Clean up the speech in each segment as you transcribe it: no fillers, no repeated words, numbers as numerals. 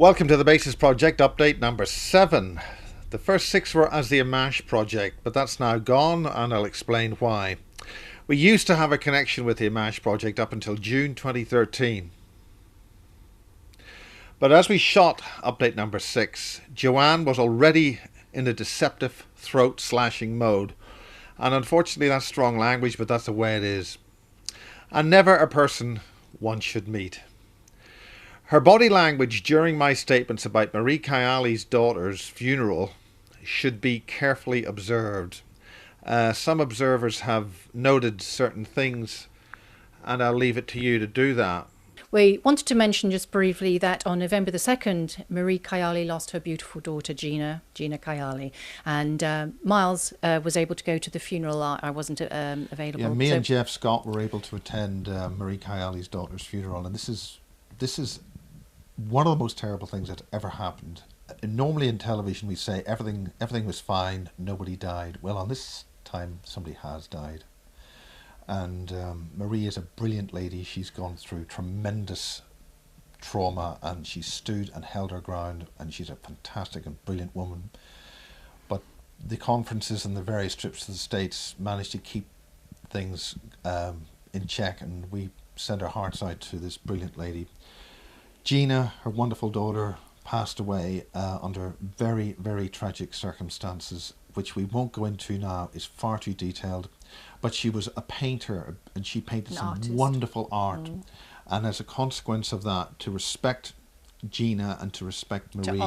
Welcome to the Basis Project update number 7. The first 6 were as the Amash project, but that's now gone and I'll explain why. We used to have a connection with the Amash project up until June 2013. But as we shot update number 6, Joanne was already in a deceptive throat slashing mode. And unfortunately that's strong language, but that's the way it is. And never a person one should meet. Her body language during my statements about Marie Kayali's daughter's funeral should be carefully observed. Some observers have noted certain things, and I'll leave it to you to do that. We wanted to mention just briefly that on November the 2nd, Marie Kayali lost her beautiful daughter, Gina Kayali. And Miles was able to go to the funeral. I wasn't available. Yeah, me and Jeff Scott were able to attend Marie Kayali's daughter's funeral. And this is one of the most terrible things that ever happened. Normally in television we say everything was fine, nobody died. Well, on this time somebody has died. And Marie is a brilliant lady. She's gone through tremendous trauma and she stood and held her ground, and she's a fantastic and brilliant woman. But the conferences and the various trips to the States managed to keep things in check, and we sent our hearts out to this brilliant lady. Gina, her wonderful daughter, passed away under very, very tragic circumstances, which we won't go into now. Is far too detailed. But she was a painter, and she painted some wonderful art. And as a consequence of that, to respect Gina and to respect Marie,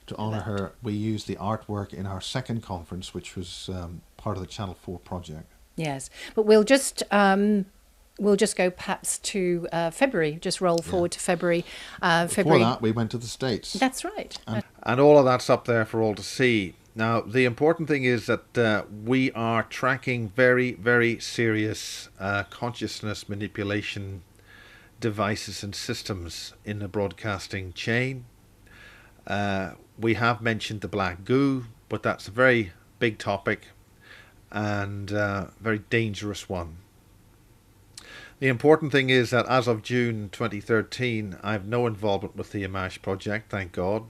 to honour her, we used the artwork in our second conference, which was part of the Channel 4 project. Yes, but we'll just go perhaps to February, just roll forward to February. Before that, we went to the States. That's right. And all of that's up there for all to see. Now, the important thing is that we are tracking very, very serious consciousness manipulation devices and systems in the broadcasting chain. We have mentioned the black goo, but that's a very big topic and very dangerous one. The important thing is that as of June 2013, I have no involvement with the Amash project, thank God.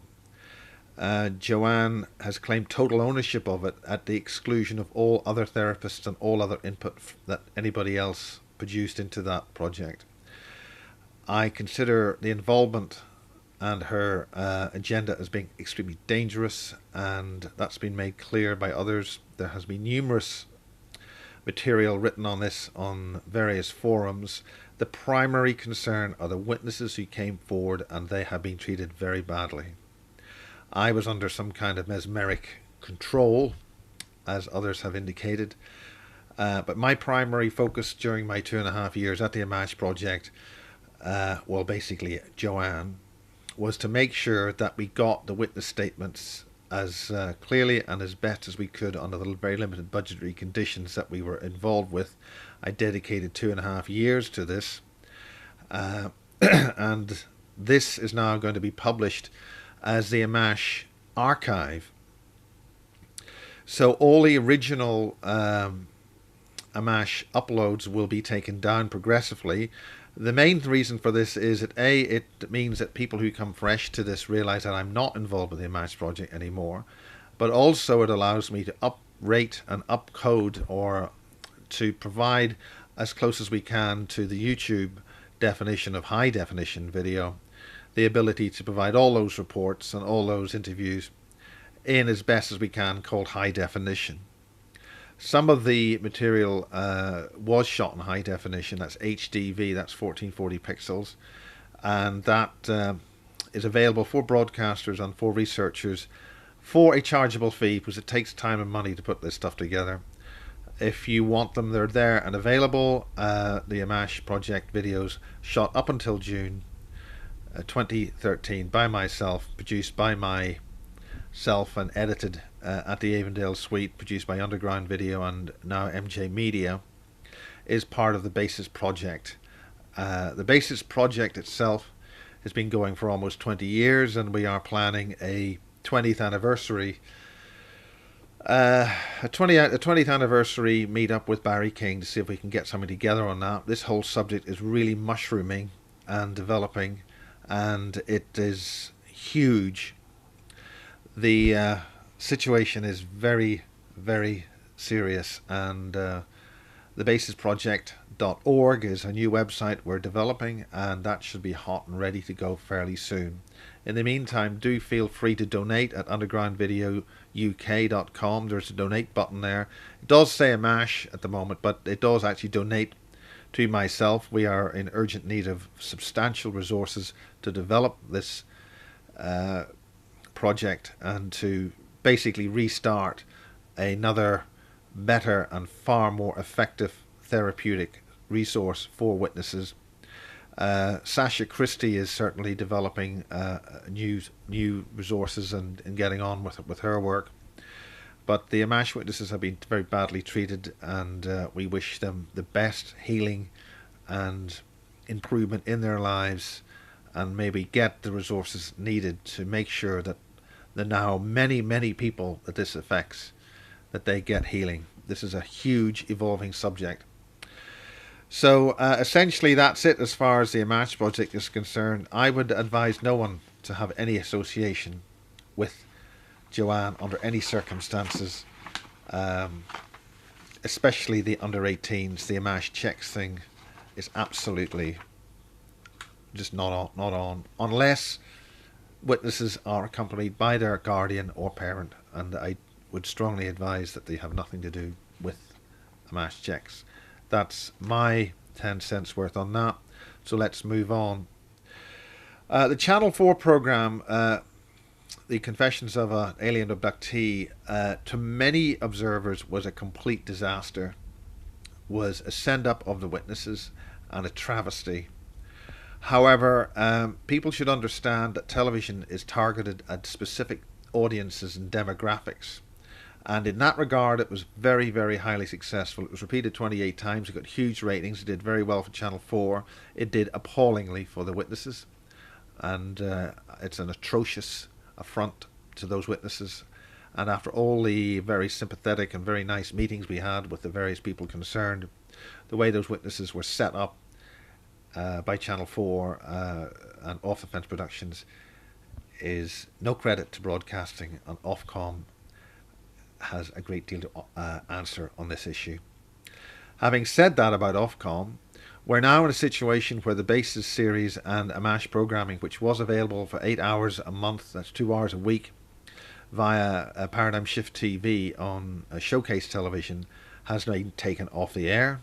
Joanne has claimed total ownership of it at the exclusion of all other therapists and all other input that anybody else produced into that project. I consider the involvement and her agenda as being extremely dangerous, and that's been made clear by others. There has been numerous material written on this on various forums. The primary concern are the witnesses who came forward, and they have been treated very badly. I was under some kind of mesmeric control, as others have indicated, but my primary focus during my 2.5 years at the Amash project, well, basically Joanne, was to make sure that we got the witness statements as clearly and as best as we could under the very limited budgetary conditions that we were involved with. I dedicated 2.5 years to this, and this is now going to be published as the Amash archive. So all the original Amash uploads will be taken down progressively. The main reason for this is that it means that people who come fresh to this realize that I'm not involved with the Amash project anymore, but also it allows me to uprate and upcode, or to provide as close as we can to the YouTube definition of high definition video, the ability to provide all those reports and all those interviews in as best as we can, called high definition. Some of the material was shot in high definition, that's HDV, that's 1440 pixels, and that is available for broadcasters and for researchers for a chargeable fee, because it takes time and money to put this stuff together. If you want them, they're there and available. The Amash project videos shot up until June 2013 by myself, produced by myself and edited at the Avondale Suite, produced by Underground Video and now MJ Media, is part of the Basis project. The Basis project itself has been going for almost 20 years, and we are planning a 20th anniversary a 20th anniversary meet-up with Barry King to see if we can get something together on that. This whole subject is really mushrooming and developing, and it is huge. The situation is very, very serious, and thebasisproject.org is a new website we're developing, and that should be hot and ready to go fairly soon. In the meantime, do feel free to donate at undergroundvideouk.com. There's a donate button there. It does say Amash at the moment, but it does actually donate to myself. We are in urgent need of substantial resources to develop this project and to basically restart another better and far more effective therapeutic resource for witnesses. Sasha Christie is certainly developing new resources and getting on with her work. But the Amash witnesses have been very badly treated, and we wish them the best healing and improvement in their lives, and maybe get the resources needed to make sure that the now many people that this affects, that they get healing. This is a huge evolving subject. So essentially that's it as far as the Amash project is concerned. I would advise no one to have any association with Joanne under any circumstances, especially the under 18s. The Amash checks thing is absolutely just not on, unless witnesses are accompanied by their guardian or parent, and I would strongly advise that they have nothing to do with Amash checks. That's my 10 cents worth on that. So let's move on. The Channel 4 program, The Confessions of an Alien Abductee, to many observers was a complete disaster, was a send-up of the witnesses and a travesty. However, people should understand that television is targeted at specific audiences and demographics. And in that regard, it was very, very highly successful. It was repeated 28 times. It got huge ratings. It did very well for Channel 4. It did appallingly for the witnesses. And it's an atrocious affront to those witnesses. And after all the very sympathetic and very nice meetings we had with the various people concerned, the way those witnesses were set up by Channel 4 and Off the Fence Productions is no credit to broadcasting, and Ofcom has a great deal to answer on this issue. Having said that about Ofcom, we're now in a situation where the Basis series and Amash programming, which was available for 8 hours a month, that's 2 hours a week, via Paradigm Shift TV on Showcase Television, has been taken off the air.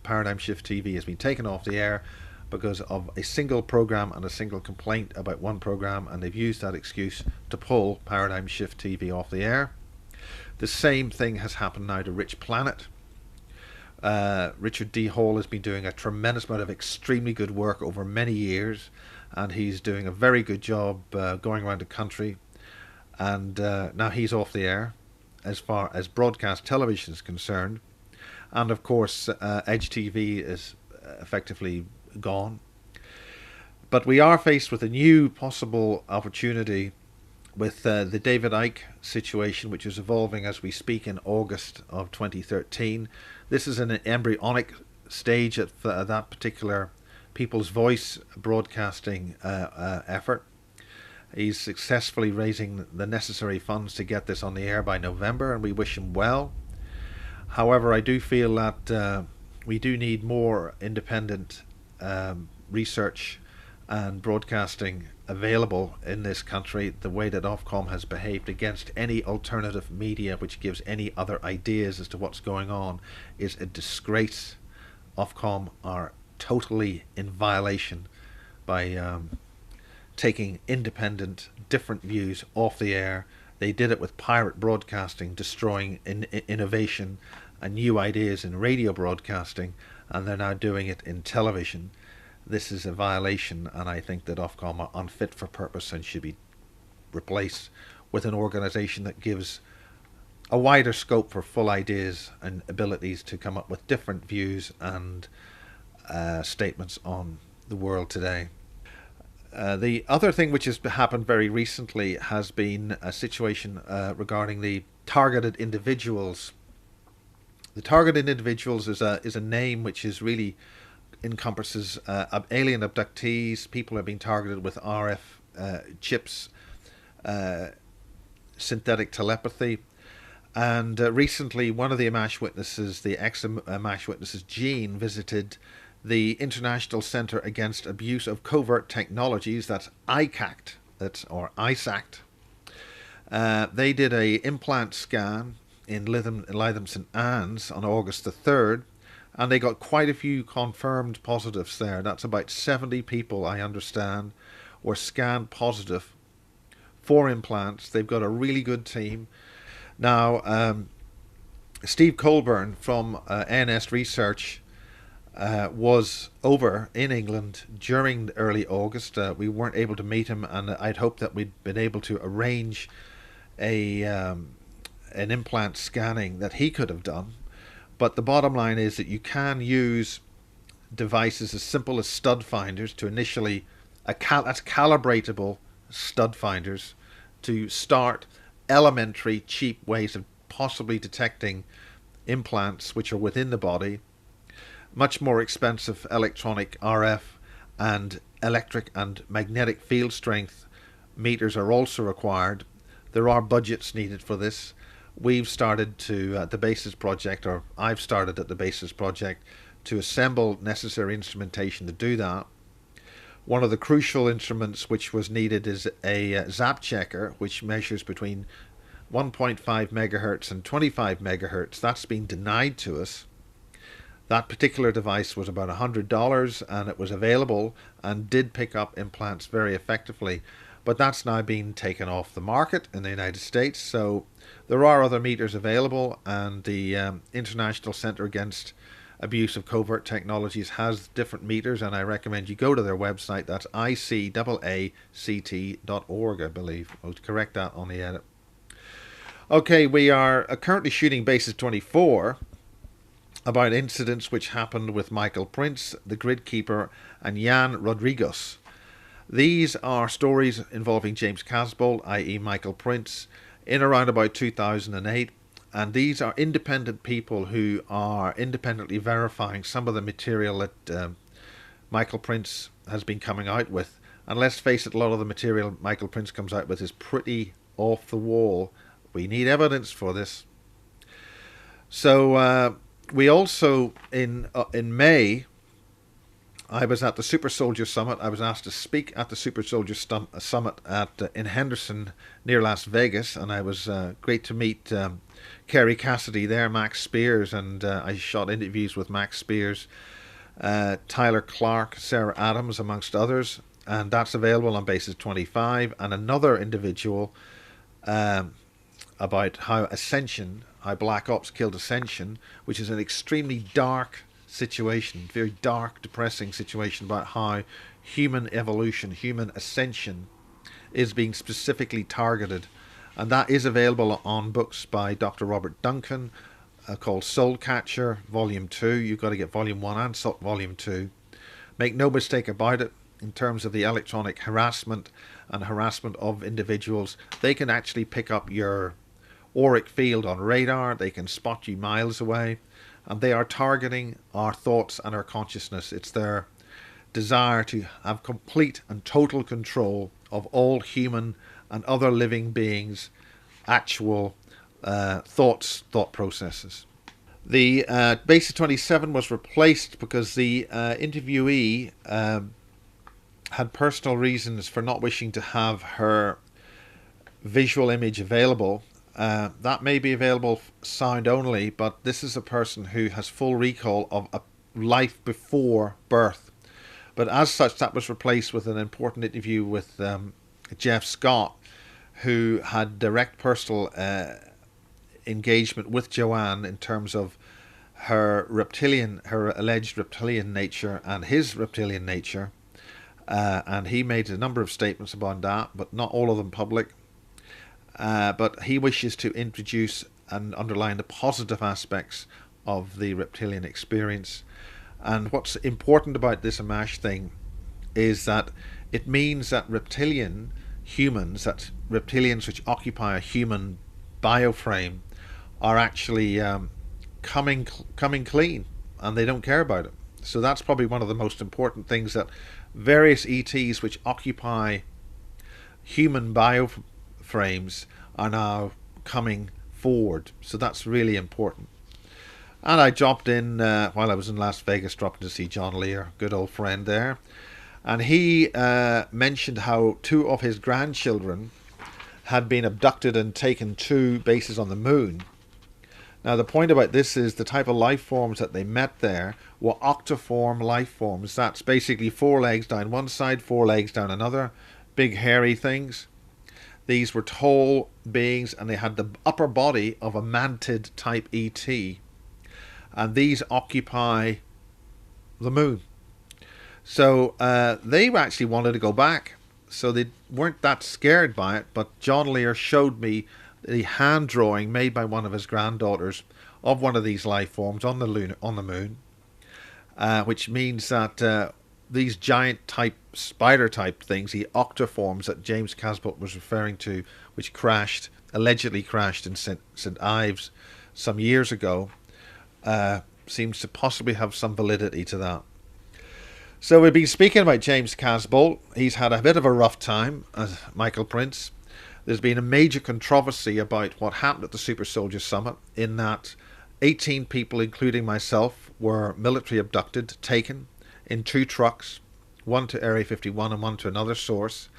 Paradigm Shift TV has been taken off the air because of a single program and a single complaint about one program, and they've used that excuse to pull Paradigm Shift TV off the air. The same thing has happened now to Rich Planet. Richard D. Hall has been doing a tremendous amount of extremely good work over many years, and he's doing a very good job going around the country, and now he's off the air as far as broadcast television is concerned. And of course Edge TV is effectively gone. But we are faced with a new possible opportunity with the David Icke situation, which is evolving as we speak in August of 2013. This is an embryonic stage at that particular People's Voice broadcasting effort. He's successfully raising the necessary funds to get this on the air by November, and we wish him well. However, I do feel that we do need more independent research and broadcasting available in this country. The way that Ofcom has behaved against any alternative media which gives any other ideas as to what's going on is a disgrace. Ofcom are totally in violation by taking independent, different views off the air. They did it with pirate broadcasting, destroying innovation and new ideas in radio broadcasting, and they're now doing it in television. This is a violation, and I think that Ofcom are unfit for purpose and should be replaced with an organisation that gives a wider scope for full ideas and abilities to come up with different views and statements on the world today. The other thing which has happened very recently has been a situation regarding the targeted individuals. The targeted individuals is a name which is really encompasses alien abductees. People have been targeted with RF chips, synthetic telepathy. And recently, one of the Amash witnesses, the ex-Amash witnesses, Jean, visited the International Centre Against Abuse of Covert Technologies, that's ICACT, or ISACT. They did a implant scan in Lytham St Anne's on August the 3rd, and they got quite a few confirmed positives there. That's about 70 people, I understand, were scanned positive for implants. They've got a really good team. Now, Steve Colburn from NS Research was over in England during early August. We weren't able to meet him, and I'd hoped that we'd been able to arrange an implant scanning that he could have done. But the bottom line is that you can use devices as simple as stud finders to initially, that's calibratable stud finders, to start elementary, cheap ways of possibly detecting implants which are within the body. Much more expensive electronic RF and electric and magnetic field strength meters are also required. There are budgets needed for this. We've started to, at the BASIS project, or I've started at the BASIS project, to assemble necessary instrumentation to do that. One of the crucial instruments which was needed is a zap checker, which measures between 1.5 megahertz and 25 megahertz. That's been denied to us. That particular device was about $100, and it was available and did pick up implants very effectively. But that's now been taken off the market in the United States. So there are other meters available, and the International Centre Against Abuse of Covert Technologies has different meters, and I recommend you go to their website. That's icaact.org, I believe. I'll correct that on the edit. Okay, we are currently shooting Basis 24 about incidents which happened with Michael Prince, the Grid Keeper, and Jan Rodriguez. These are stories involving James Casbolt, i.e. Michael Prince, in around about 2008. And these are independent people who are independently verifying some of the material that Michael Prince has been coming out with. And let's face it, a lot of the material Michael Prince comes out with is pretty off the wall. We need evidence for this. So we also, in May, I was at the Super Soldier Summit. I was asked to speak at the Super Soldier Summit in Henderson near Las Vegas, and I was great to meet Kerry Cassidy there, Max Spears, and I shot interviews with Max Spears, Tyler Clark, Sarah Adams, amongst others, and that's available on Basis 25. And another individual about how Black Ops killed Ascension, which is an extremely dark situation, very dark, depressing situation about how human evolution, human ascension is being specifically targeted. And that is available on books by Dr. Robert Duncan called Soul Catcher, Volume 2. You've got to get Volume 1 and Volume 2. Make no mistake about it, in terms of the electronic harassment and harassment of individuals, they can actually pick up your auric field on radar. They can spot you miles away. And they are targeting our thoughts and our consciousness. It's their desire to have complete and total control of all human and other living beings' actual thought processes. The Basis 27 was replaced because the interviewee had personal reasons for not wishing to have her visual image available. That may be available sound only, but this is a person who has full recall of a life before birth. But as such, that was replaced with an important interview with Jeff Scott, who had direct personal engagement with Joanne in terms of her alleged reptilian nature and his reptilian nature. And he made a number of statements about that, but not all of them public. But he wishes to introduce and underline the positive aspects of the reptilian experience. And what's important about this Amash thing is that it means that reptilian humans, that reptilians which occupy a human bioframe, are actually coming clean, and they don't care about it. So that's probably one of the most important things, that various ETs which occupy human bioframes are now coming forward. So that's really important. And I dropped in while I was in Las Vegas, dropping to see John Lear, good old friend there. And he mentioned how 2 of his grandchildren had been abducted and taken to bases on the moon. Now, the point about this is the type of life forms that they met there were octiform life forms. That's basically 4 legs down one side, 4 legs down another, big hairy things. These were tall beings, and they had the upper body of a mantid type ET. And these occupy the moon. So they actually wanted to go back. So they weren't that scared by it. But John Lear showed me the hand drawing made by one of his granddaughters of one of these life forms on the moon, which means that these giant type spider type things, the octoforms that James Casbolt was referring to, which allegedly crashed in St Ives some years ago, seems to possibly have some validity to that. So we've been speaking about James Casbolt. He's had a bit of a rough time, as Michael Prince. There's been a major controversy about what happened at the Super Soldier Summit, in that 18 people, including myself, were military abducted, taken in 2 trucks, one to Area 51 and one to another source.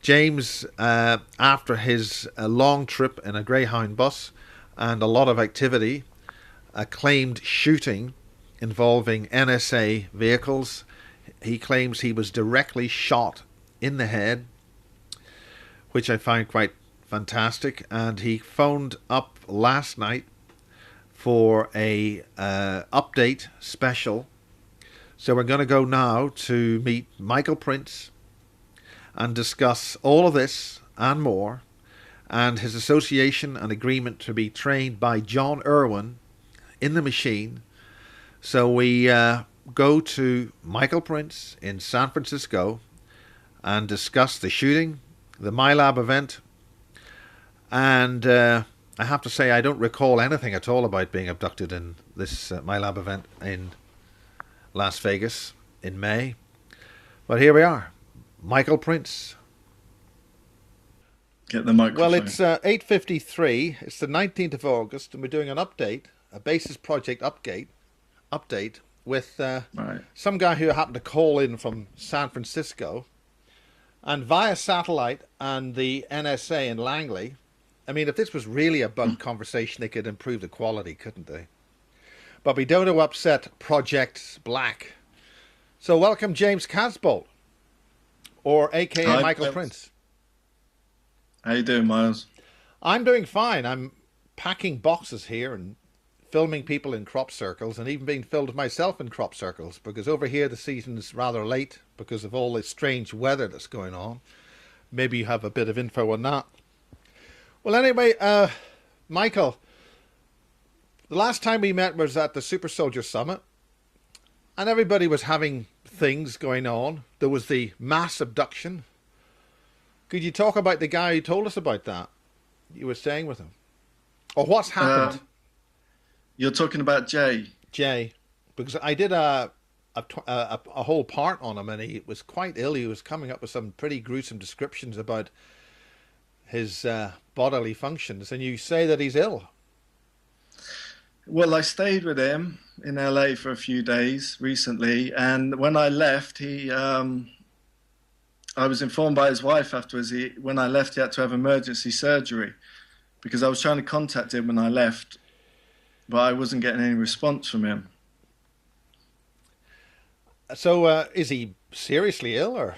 James, after his long trip in a Greyhound bus and a lot of activity, claimed shooting involving NSA vehicles. He claims he was directly shot in the head, which I find quite fantastic. And he phoned up last night for a update special. So we're going to go now to meet Michael Prince and discuss all of this and more, and his association and agreement to be trained by John Irwin in the machine. So we go to Michael Prince in San Francisco and discuss the shooting, the MyLab event, and I have to say I don't recall anything at all about being abducted in this MyLab event in Las Vegas in May. But here we are, Michael Prince. Get the microphone. Well, it's 8:53. It's the 19th of August, and we're doing an update, a basis project update with some guy who happened to call in from San Francisco, and via satellite and the NSA in Langley. I mean, if this was really a bug conversation, they could improve the quality, couldn't they? But we don't want to upset Project Black. So welcome, James Casbolt, or AKA Hi, Michael Prince. How you doing, Miles? I'm doing fine. I'm packing boxes here and filming people in crop circles, and even being filmed myself in crop circles, because over here the season's rather late because of all this strange weather that's going on. Maybe you have a bit of info on that. Well, anyway, Michael, the last time we met was at the Super Soldier Summit, and everybody was having things going on. There was the mass abduction. Could you talk about the guy who told us about that? You were staying with him. Or what's happened? You're talking about Jay. Jay, because I did a whole part on him, and he was quite ill. He was coming up with some pretty gruesome descriptions about his bodily functions, and you say that he's ill. Well, I stayed with him in LA for a few days recently, and when I left, I was informed by his wife afterwards. When I left, he had to have emergency surgery, because I was trying to contact him when I left, but I wasn't getting any response from him. So is he seriously ill, or?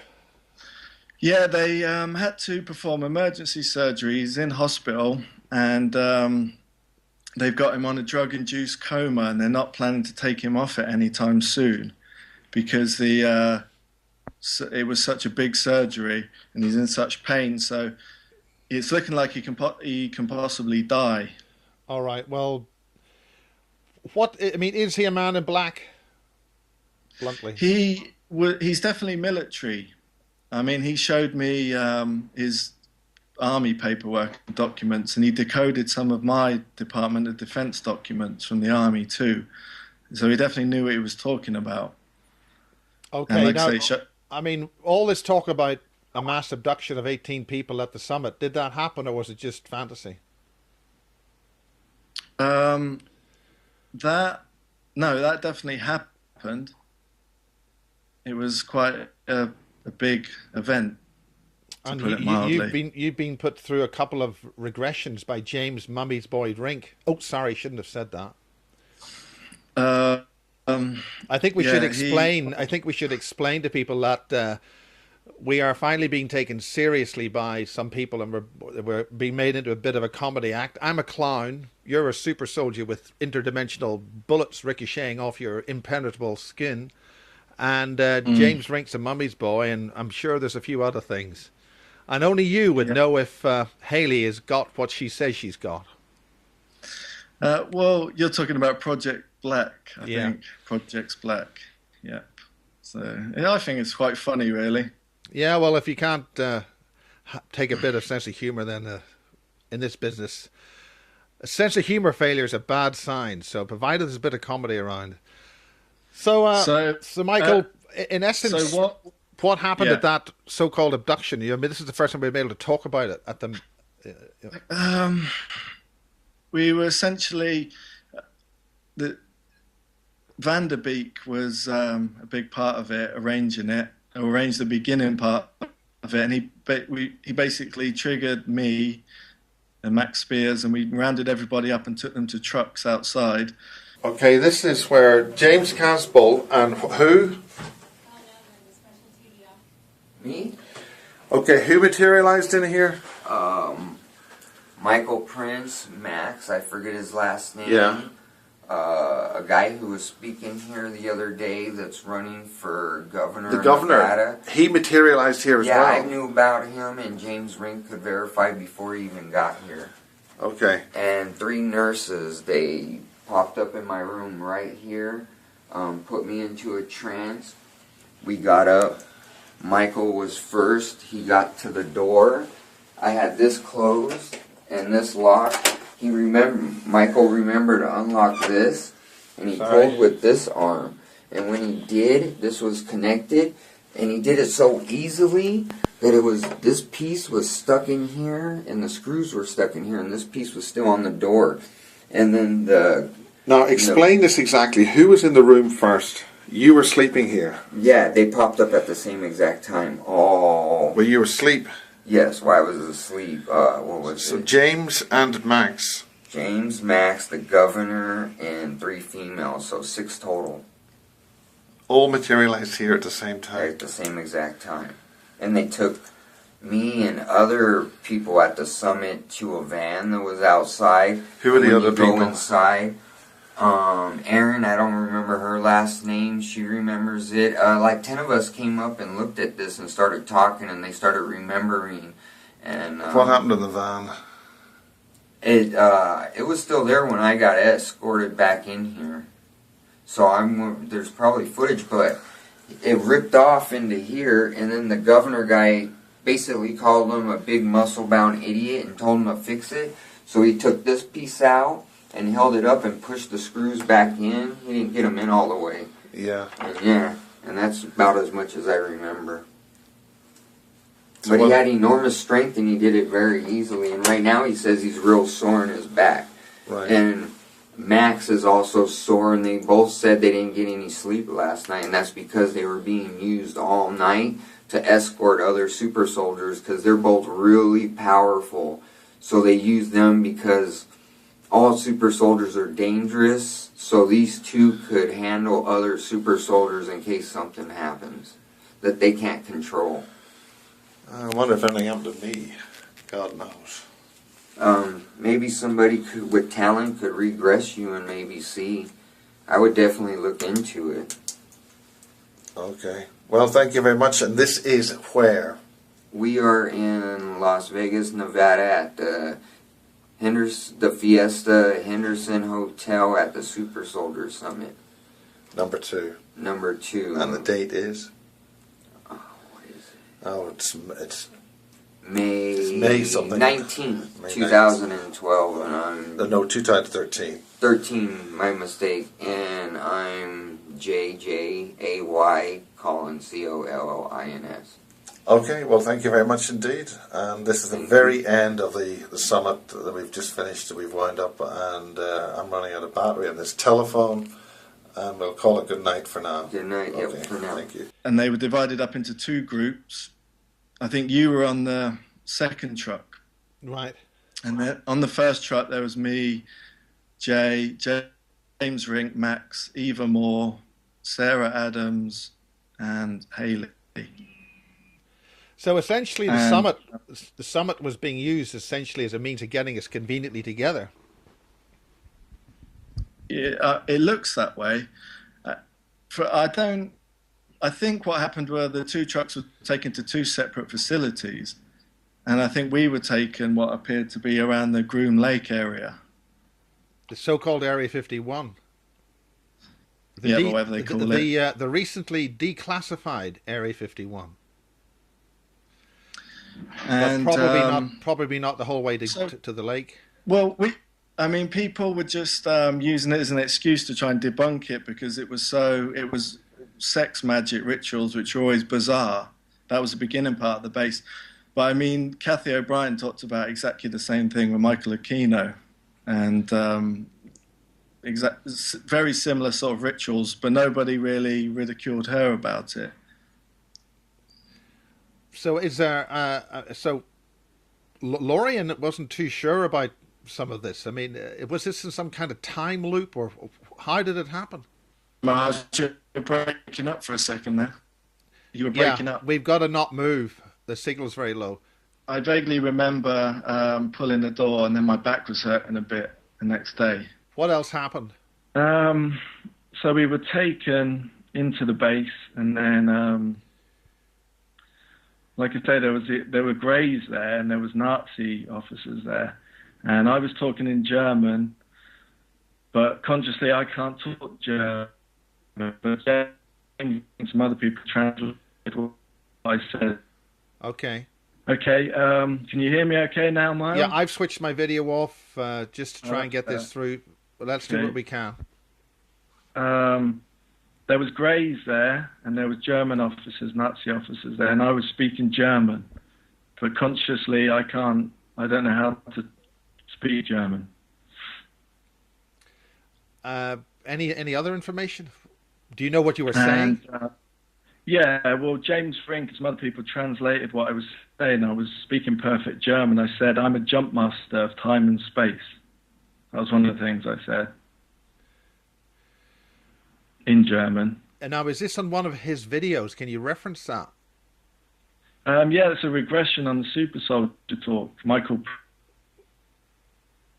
Yeah, they had to perform emergency surgery. He's in hospital, and they've got him on a drug-induced coma, and they're not planning to take him off it anytime soon, because it was such a big surgery, and he's in such pain. So it's looking like he can possibly die. All right. Well, is he a man in black? Bluntly, he's definitely military. I mean, he showed me his army paperwork and documents, and he decoded some of my Department of Defense documents from the army too. So he definitely knew what he was talking about. Okay, now, I mean, all this talk about a mass abduction of 18 people at the summit. Did that happen, or was it just fantasy? Um, that no, that definitely happened. It was quite a big event, to And put it you've mildly. been put through a couple of regressions by James Mummy's Boy Rink. Oh, sorry, shouldn't have said that. Uh, um, I think we should yeah, he. explain. I think we should explain to people that we are finally being taken seriously by some people, and we're being made into a bit of a comedy act. I'm a clown. You're a super soldier with interdimensional bullets ricocheting off your impenetrable skin. And Mm, James Rink's a mummy's boy, and I'm sure there's a few other things. And only you would yeah. know if Haley has got what she says she's got. Well, you're talking about Project Black, I Yeah. think. Project Black. Yep. So yeah, I think it's quite funny, really. Yeah, well, if you can't take a bit of sense of humor, then in this business, a sense of humor failure is a bad sign. So, provided there's a bit of comedy around. So, So, so uh, Michael, in so essence, what? what happened at Yeah. that so-called abduction? I mean, this is the first time we've been able to talk about it at the. Um, we were essentially the Vanderbeek was a big part of it, arranged the beginning part of it, and he basically triggered me and Max Spears, and we rounded everybody up and took them to trucks outside. Okay, this is where James Casbolt and who? Me? Okay, who materialized in here? Um, Michael Prince, Max, I forget his last name. Yeah. A guy who was speaking here the other day that's running for governor The of governor. Nevada. He materialized here as Yeah, I well. knew about him, and James Rink could verify before he even got here. Okay. And 3 nurses, they popped up in my room right here, put me into a trance. We got up. Michael was first. He got to the door. I had this closed and this locked. Michael remembered to unlock this, and he pulled with this arm. And when he did, this was connected, and he did it so easily that this piece was stuck in here, and the screws were stuck in here, and this piece was still on the door. And then Now, explain this exactly. Who was in the room first? You were sleeping here. yeah, they popped up at the same exact time. Oh, Well, you were asleep. yes, while I was asleep. What was So it? James and Max. James, Max, the governor, and 3 females, so 6 total. All materialized here at the same time. At the same exact time. And they took me and other people at the summit to a van that was outside. Who are the When other you go people? inside, Erin, I don't remember her last name. She remembers it. Like 10 of us came up and looked at this and started talking, and they started remembering. And What happened in the van? it was still there when I got escorted back in here. So there's probably footage, but it ripped off into here, and then the governor guy basically called him a big muscle-bound idiot and told him to fix it. So he took this piece out and held it up and pushed the screws back in. He didn't get them in all the way. Yeah. And that's about as much as I remember. So But what- he had enormous strength, and he did it very easily. And right now he says he's real sore in his back. Right. And Max is also sore, and they both said they didn't get any sleep last night, and that's because they were being used all night to escort other super soldiers, because they're both really powerful. So they use them because all super soldiers are dangerous, so these 2 could handle other super soldiers in case something happens that they can't control. I wonder if anything happened to me. God knows. Maybe somebody with talent could regress you and maybe see. I would definitely look into it. Okay. Well, thank you very much. And this is where? We are in Las Vegas, Nevada at the Fiesta Henderson Hotel at the Super Soldier Summit. Number 2. Number 2. And the date is? Oh, what is it? Oh, it's May, It's May something. 19th, May 2012, and I'm no 2013. 13, my mistake, and I'm JJAY Collins, COLLINS. Okay, well, thank you very much indeed. And this is the very end of the summit that we've just finished. We've wound up, and I'm running out of battery on this telephone, and we'll call it good night for now. Good night. Okay, Yep, for now. thank you. And they were divided up into two groups. I think you were on the second truck. Right. And then on the first truck, there was me, Jay, James Rink, Max, Eva Moore, Sarah Adams, and Haley. So essentially, the summit was being used essentially as a means of getting us conveniently together. It looks that way. I think what happened were the two trucks were taken to two separate facilities, and I think we were taken what appeared to be around the Groom Lake area. The so-called Area 51. Whatever they call it. The recently declassified Area 51. And but probably not the whole way to the lake. Well, people were just using it as an excuse to try and debunk it because it was sex magic rituals, which are always bizarre. That was the beginning part of the base. But I mean, Kathy O'Brien talked about exactly the same thing with Michael Aquino, and very similar sort of rituals, but nobody really ridiculed her about it. So is there? Lorian wasn't too sure about some of this. I mean, was this in some kind of time loop, or how did it happen? Marge, you're breaking up for a second there. You were breaking up. We've got to not move. The signal's very low. I vaguely remember pulling the door, and then my back was hurting a bit the next day. What else happened? So we were taken into the base, and then, like I say, there were Greys there, and there was Nazi officers there, and I was talking in German, but consciously I can't talk German. But some other people translated what I said. Okay. Okay. Can you hear me okay now, Miles? Yeah, I've switched my video off just to try and get this through. But let's do what we can. There was Greys there, and there was German officers, Nazi officers there, and I was speaking German. But consciously, I don't know how to speak German. Any other information? Do you know what you were saying? Yeah, well, James Frink and some other people translated what I was saying. I was speaking perfect German. I said, I'm a jump master of time and space. That was one of the things I said in German. And now, is this on one of his videos? Can you reference that? Yeah, it's a regression on the Super Soldier talk. Michael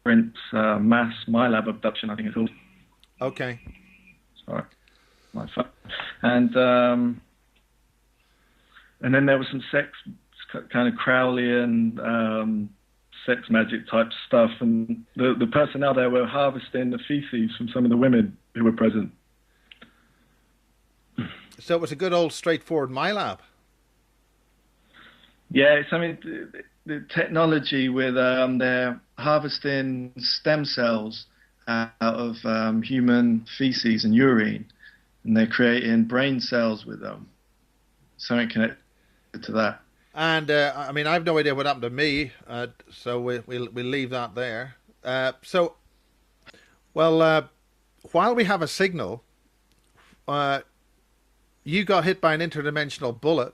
Print's mass MyLab abduction, I think it's called. Okay. Sorry. My phone. And then there was some sex, kind of Crowleyan sex magic type stuff, and the personnel there were harvesting the feces from some of the women who were present. So it was a good old straightforward MyLab. Yeah, the technology with they're harvesting stem cells out of human feces and urine, and they're creating brain cells with them. Something connected to that. And I mean, I have no idea what happened to me, so we'll leave that there. While we have a signal, you got hit by an interdimensional bullet,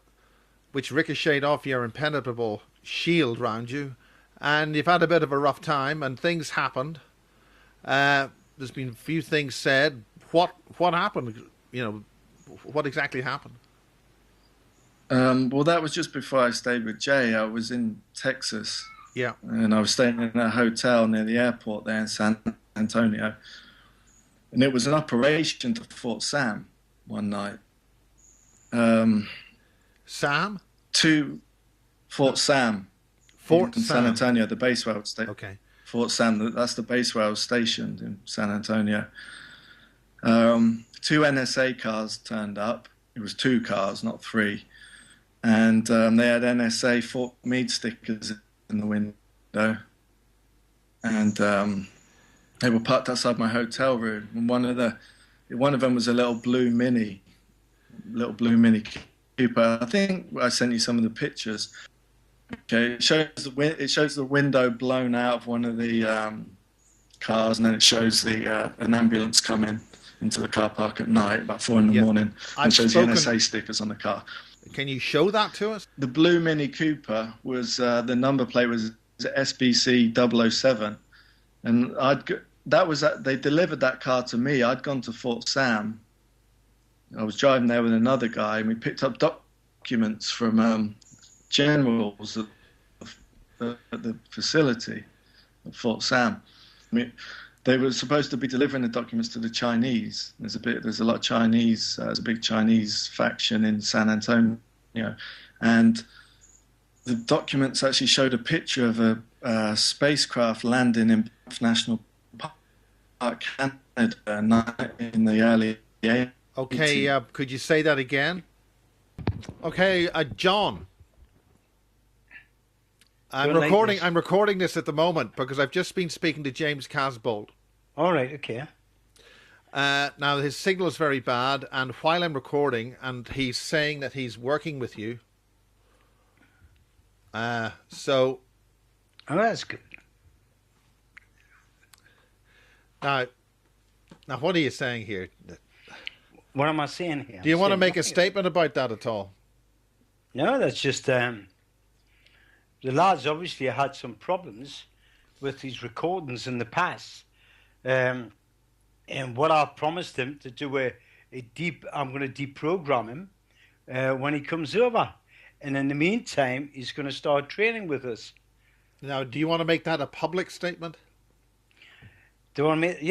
which ricocheted off your impenetrable shield round you, and you've had a bit of a rough time, and things happened. There's been a few things said. What happened? You know, what exactly happened? Well, that was just before I stayed with Jay. I was in Texas. Yeah. And I was staying in a hotel near the airport there in San Antonio. And it was an operation to Fort Sam one night. Sam? To Fort Sam. Fort in Sam. San Antonio, the base where I was stationed. Okay. Fort Sam, that's the base where I was stationed in San Antonio. Two NSA cars turned up. It was 2 cars, not 3. And they had NSA Fort Meade stickers in the window. And they were parked outside my hotel room. And one of them was a little blue mini Cooper. I think I sent you some of the pictures. Okay, it shows the window blown out of one of the cars, and then it shows an ambulance coming into the car park at night, about 4 in the morning, and shows the NSA stickers on the car. Can you show that to us? The blue Mini Cooper was the number plate was SBC 007, and they delivered that car to me. I'd gone to Fort Sam. I was driving there with another guy, and we picked up documents from generals at the facility at Fort Sam. I mean, they were supposed to be delivering the documents to the Chinese. There's a lot of Chinese. There's a big Chinese faction in San Antonio, and the documents actually showed a picture of a spacecraft landing in National Park, Canada, in the early 80s. Okay, could you say that again? Okay, John. I'm recording this at the moment because I've just been speaking to James Casbolt. All right, okay. Now, his signal is very bad, and while I'm recording, and he's saying that he's working with you. So... Oh, that's good. Now, what are you saying here? What am I saying here? Do you want to make a statement about that at all? No, that's just... the lads obviously had some problems with these recordings in the past. And what I've promised him to do I'm going to deprogram him when he comes over. And in the meantime, he's going to start training with us. Now, do you want to make that a public statement? Do you want to make...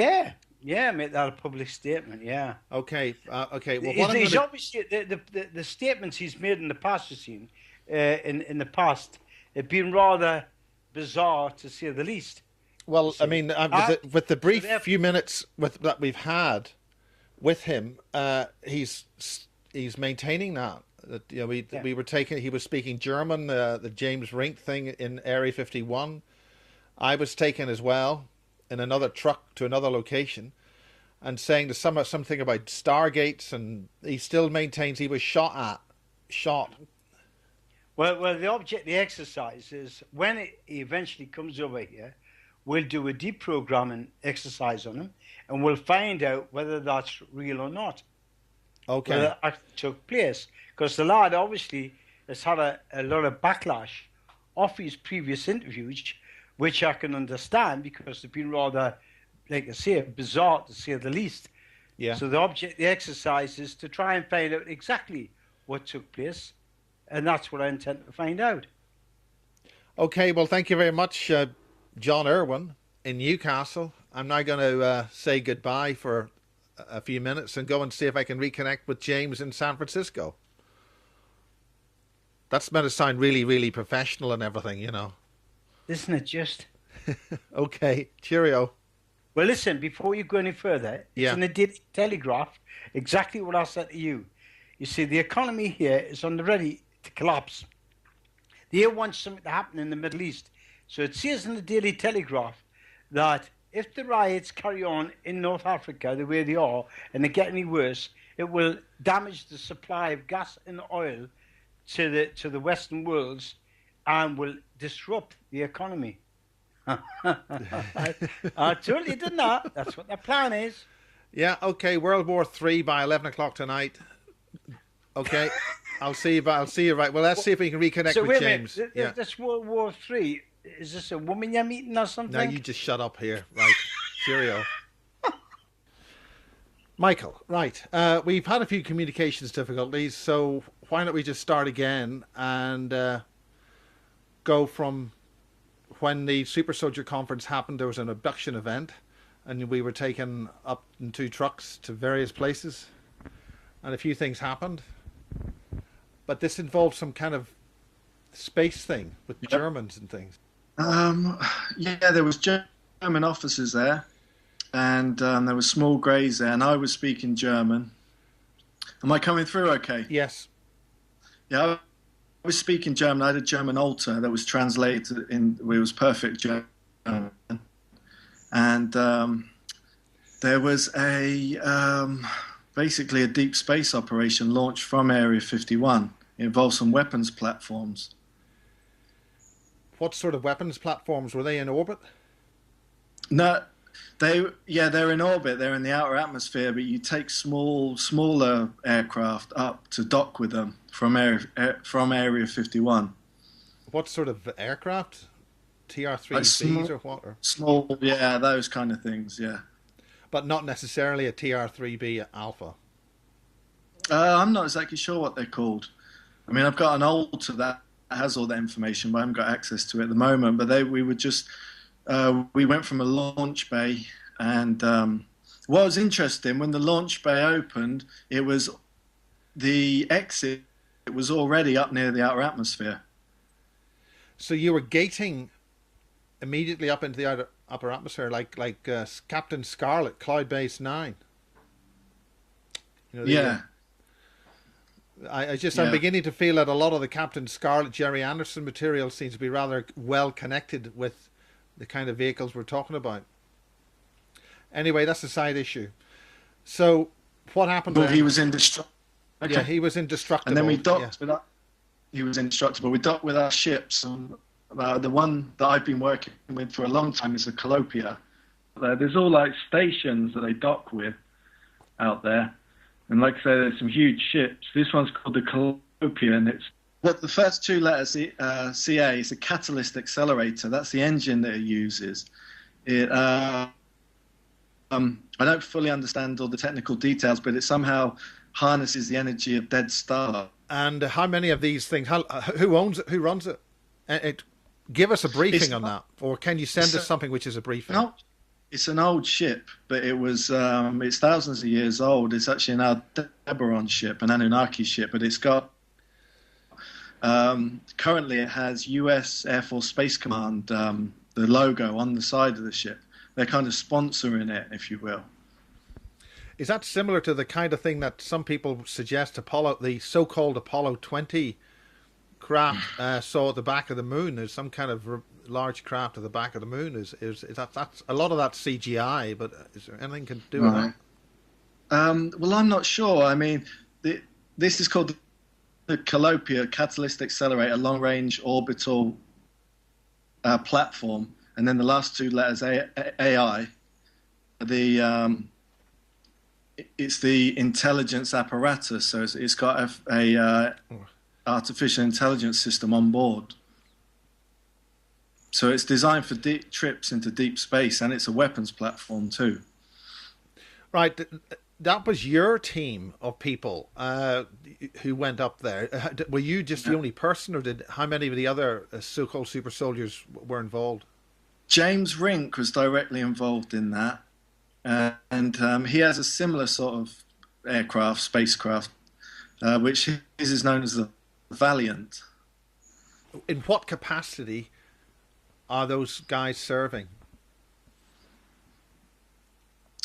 Yeah, make that a public statement, yeah. Okay, okay. Well, he's obviously... The statements he's made in the past, you've seen, in the past, have been rather bizarre, to say the least. Well, I mean, with the brief few minutes that we've had with him, he's maintaining that. We were taking. He was speaking German, the James Rink thing in Area 51. I was taken as well in another truck to another location, and saying something about Stargates, and he still maintains he was shot. Well, the object of the exercise is when he eventually comes over here, we'll do a deprogramming exercise on him, and we'll find out whether that's real or not. Okay. Whether it actually took place. Because the lad obviously has had a lot of backlash off his previous interviews, which I can understand because they've been rather, like I say, bizarre to say the least. Yeah. So the object of the exercise is to try and find out exactly what took place. And that's what I intend to find out. Okay, well, thank you very much, John Irwin in Newcastle. I'm now going to say goodbye for a few minutes and go and see if I can reconnect with James in San Francisco. That's meant to sound really, really professional and everything, Isn't it just? Okay, cheerio. Well, listen, before you go any further, it's in the Daily Telegraph, exactly what I said to you. You see, the economy here is on the ready to collapse. They want something to happen in the Middle East. So it says in the Daily Telegraph that if the riots carry on in North Africa the way they are, and they get any worse, it will damage the supply of gas and oil to the Western worlds and will disrupt the economy. I told you, didn't I? That's what their plan is. Yeah, okay, World War III by 11 o'clock tonight. Okay, I'll see you right. Well, let's see if we can reconnect with James. Yeah. This World War III, is this a woman you're meeting or something? No, you just shut up here. Right, cheerio. Michael, right, we've had a few communications difficulties, so why don't we just start again and go from when the Super Soldier Conference happened. There was an abduction event, and we were taken up in 2 trucks to various places, and a few things happened. But this involved some kind of space thing with Germans and things. Yeah, there was German officers there, and there were small greys there, and I was speaking German. Am I coming through okay? Yes. Yeah, I was speaking German. I had a German altar that was translated it was perfect German. And there was basically a deep space operation launched from Area 51. It involved some weapons platforms. What sort of weapons platforms were they in orbit? No, they're in orbit. They're in the outer atmosphere, but you take smaller aircraft up to dock with them from Area 51. What sort of aircraft? Like TR-3Bs or what? small, yeah, those kind of things, yeah. But not necessarily a TR-3B Alpha. I'm not exactly sure what they're called. I mean, I've got an Alta that has all that information, but I haven't got access to it at the moment. But we were just we went from a launch bay, and what was interesting, when the launch bay opened, it was the exit. It was already up near the outer atmosphere. So you were gating immediately up into the upper atmosphere, like Captain Scarlet, Cloud Base 9. You know, Yeah. I'm beginning to feel that a lot of the Captain Scarlet, Jerry Anderson material seems to be rather well connected with the kind of vehicles we're talking about. Anyway, that's a side issue. So what happened? Well, he was indestructible. Okay. Yeah, he was indestructible. And then we docked with that. He was indestructible. We docked with our ships. And, the one that I've been working with for a long time is the Calopia. There's all like stations that they dock with out there. And like I say, there's some huge ships. This one's called the Calopia, and it's the first two letters, CA, is a catalyst accelerator. That's the engine that it uses. I don't fully understand all the technical details, but it somehow harnesses the energy of dead stars. And how many of these things? Who owns it? Who runs it? Give us a briefing on that, or can you send us something which is a briefing? No, it's an old ship, but it was it's thousands of years old. It's actually an Aldebaran ship, an Anunnaki ship, but it's got currently it has U.S. Air Force Space Command the logo on the side of the ship. They're kind of sponsoring it, if you will. Is that similar to the kind of thing that some people suggest the so-called Apollo 20 craft saw at the back of the moon? There's some kind of large craft at the back of the moon. Is that's a lot of that CGI? But is there anything can do with that? Well, I'm not sure. I mean, this is called the Calopia Catalyst Accelerator Long Range Orbital Platform, and then the last two letters AI. It's the intelligence apparatus, so it's got a artificial intelligence system on board. So it's designed for deep trips into deep space, and it's a weapons platform too. Right, that was your team of people who went up there. Were you just the only person, or how many of the other so-called super soldiers were involved? James Rink was directly involved in that. And he has a similar sort of spacecraft, which is known as the Valiant. In what capacity are those guys serving?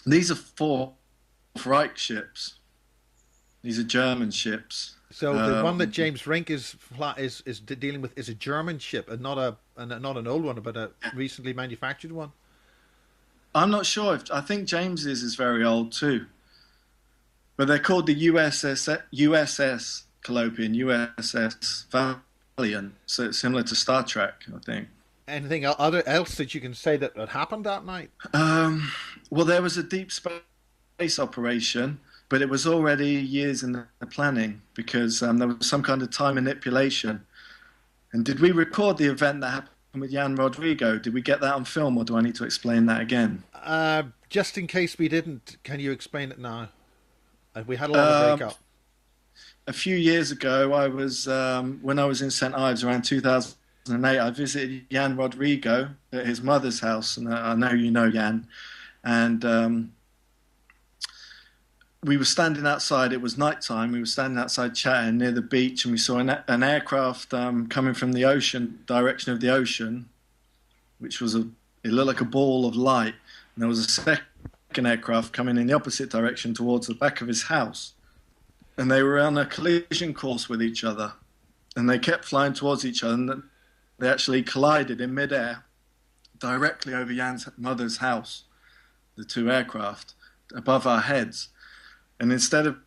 These are Fourth Reich ships. These are German ships. So the one that James Rink is dealing with is a German ship, and not an old one, but a recently manufactured one. I'm not sure. I think James's is very old too. But they're called the USS Calopia and USS Valiant, so it's similar to Star Trek, I think. Anything else that you can say that happened that night? Well, there was a deep space operation, but it was already years in the planning because there was some kind of time manipulation. And did we record the event that happened with Jan Rodrigo? Did we get that on film, or do I need to explain that again? Just in case we didn't, can you explain it now? We had a lot of breakup. A few years ago, I was when I was in St. Ives around 2008. I visited Jan Rodrigo at his mother's house, and I know you know Jan. And we were standing outside. It was nighttime. We were standing outside chatting near the beach, and we saw an aircraft coming from the direction of the ocean, which was it looked like a ball of light. And there was a second aircraft coming in the opposite direction towards the back of his house. And they were on a collision course with each other. And they kept flying towards each other, and they actually collided in midair directly over Jan's mother's house, the two aircraft, above our heads. And instead of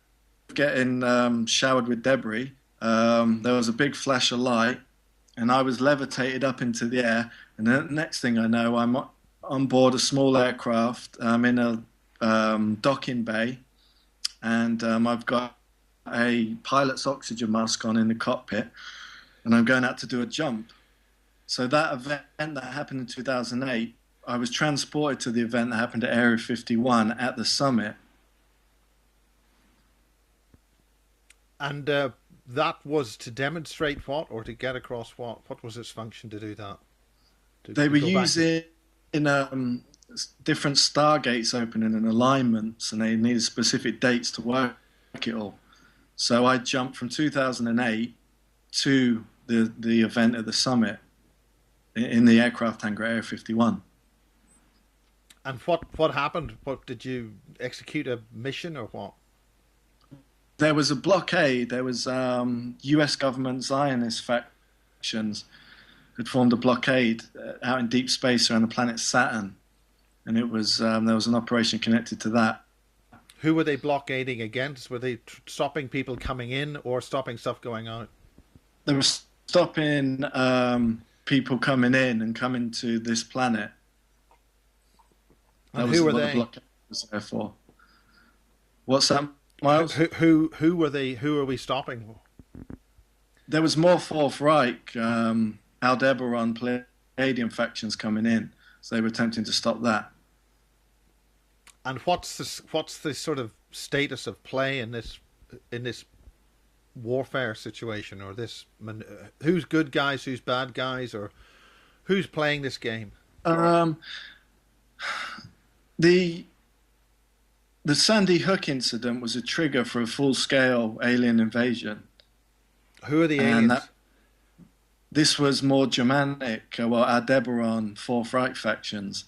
getting showered with debris, There was a big flash of light, and I was levitated up into the air. And the next thing I know, I'm on board a small aircraft. I'm in a docking bay, and I've got a pilot's oxygen mask on in the cockpit, and I'm going out to do a jump. So that event that happened in 2008, I was transported to the event that happened at Area 51 at the summit. And that was to demonstrate what, or to get across what? What was its function to do that? They were using different stargates opening and alignments, and they needed specific dates to work it all. So I jumped from 2008 to the event at the summit in the aircraft hangar Area 51. And what happened? What did you execute a mission or what? There was a blockade. There was U.S. government Zionist factions had formed a blockade out in deep space around the planet Saturn, and it was there was an operation connected to that. Who were they blockading against? Were they stopping people coming in or stopping stuff going out? They were stopping people coming in and coming to this planet. And who were they? The blockade was there for. What's that, Miles? Who were they? Who are we stopping? There was more Fourth Reich, Aldebaran, Palladium factions coming in, so they were attempting to stop that. And what's the sort of status of play in this warfare situation, or this who's good guys, who's bad guys, or who's playing this game? The Sandy Hook incident was a trigger for a full-scale alien invasion. Who are the aliens? This was more Germanic, Aldebaran, Fourth Reich factions.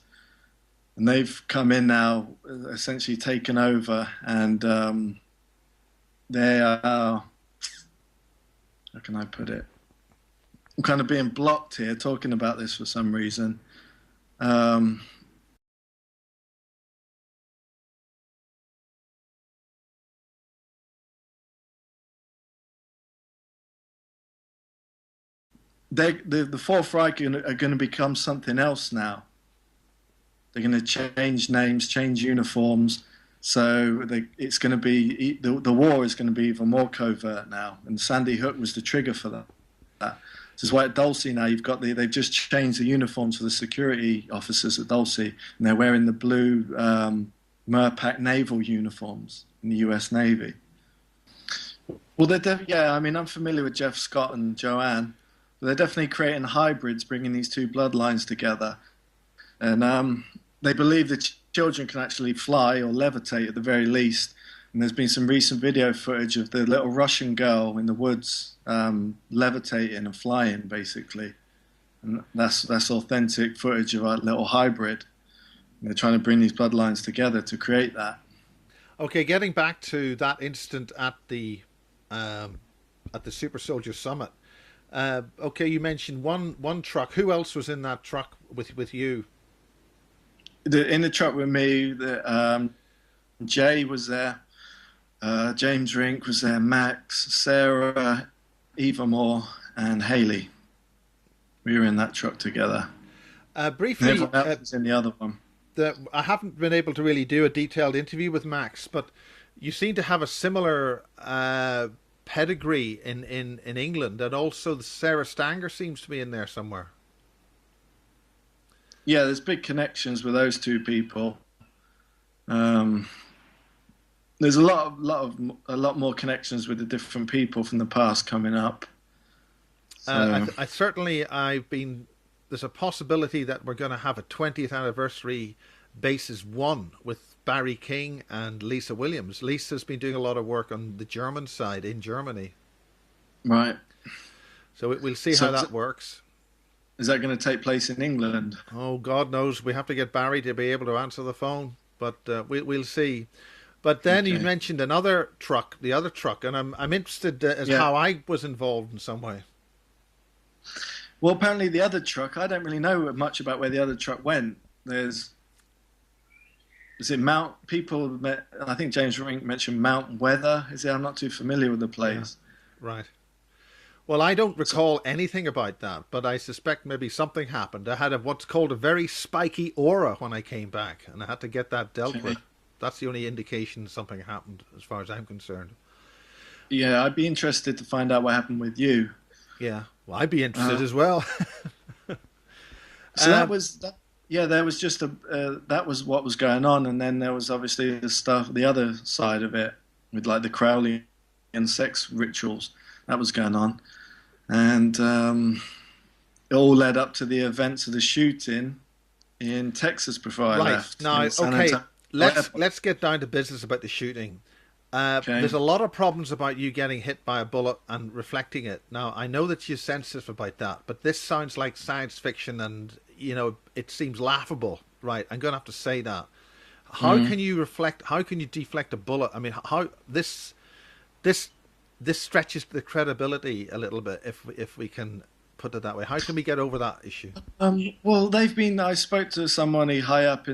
And they've come in now, essentially taken over, and they are, how can I put it? I'm kind of being blocked here talking about this for some reason. The Fourth Reich are going to become something else now. They're going to change names, change uniforms. So it's going to be the war is going to be even more covert now. And Sandy Hook was the trigger for that. This is why at Dulce now they've just changed the uniforms for the security officers at Dulce, and they're wearing the blue Merpac naval uniforms in the U.S. Navy. Well, I'm familiar with Jeff Scott and Joanne. They're definitely creating hybrids, bringing these two bloodlines together. And they believe that children can actually fly or levitate at the very least. And there's been some recent video footage of the little Russian girl in the woods levitating and flying, basically. And that's authentic footage of a little hybrid. And they're trying to bring these bloodlines together to create that. Okay, getting back to that incident at the Super Soldier Summit. Okay, you mentioned one truck. Who else was in that truck with you? In the truck with me, Jay was there, James Rink was there, Max, Sarah, Eva Moore, and Haley. We were in that truck together. Briefly, everyone else was in the other one. I haven't been able to really do a detailed interview with Max, but you seem to have a similar pedigree in England, and also Sarah Stanger seems to be in there somewhere. Yeah, there's big connections with those two people. There's a lot more connections with the different people from the past coming up. So. There's a possibility that we're going to have a 20th anniversary Bases 1 with Barry King and Lisa Williams. Lisa's been doing a lot of work on the German side in Germany. Right. So we'll see how that works. Is that going to take place in England? Oh, God knows. We have to get Barry to be able to answer the phone, but we'll see. But then you mentioned the other truck, and I'm interested as how I was involved in some way. Well, apparently the other truck, I don't really know much about where the other truck went. I think James Rink mentioned Mount Weather. I'm not too familiar with the place. Yeah. Right. Well, I don't recall anything about that, but I suspect maybe something happened. I had what's called a very spiky aura when I came back, and I had to get that dealt with. That's the only indication something happened, as far as I'm concerned. Yeah, I'd be interested to find out what happened with you. Yeah, well, I'd be interested as well. So that was that. Yeah, there was just that was what was going on, and then there was obviously the other side of it, with like the Crowley and sex rituals that was going on, and it all led up to the events of the shooting in Texas before I left. Now, okay, let's get down to business about the shooting. There's a lot of problems about you getting hit by a bullet and reflecting it. Now, I know that you're sensitive about that, but this sounds like science fiction, and it seems laughable. Right, I'm going to have to say that. How can you reflect? How can you deflect a bullet? I mean, how this stretches the credibility a little bit, if we can put it that way. How can we get over that issue? Well, I spoke to somebody high up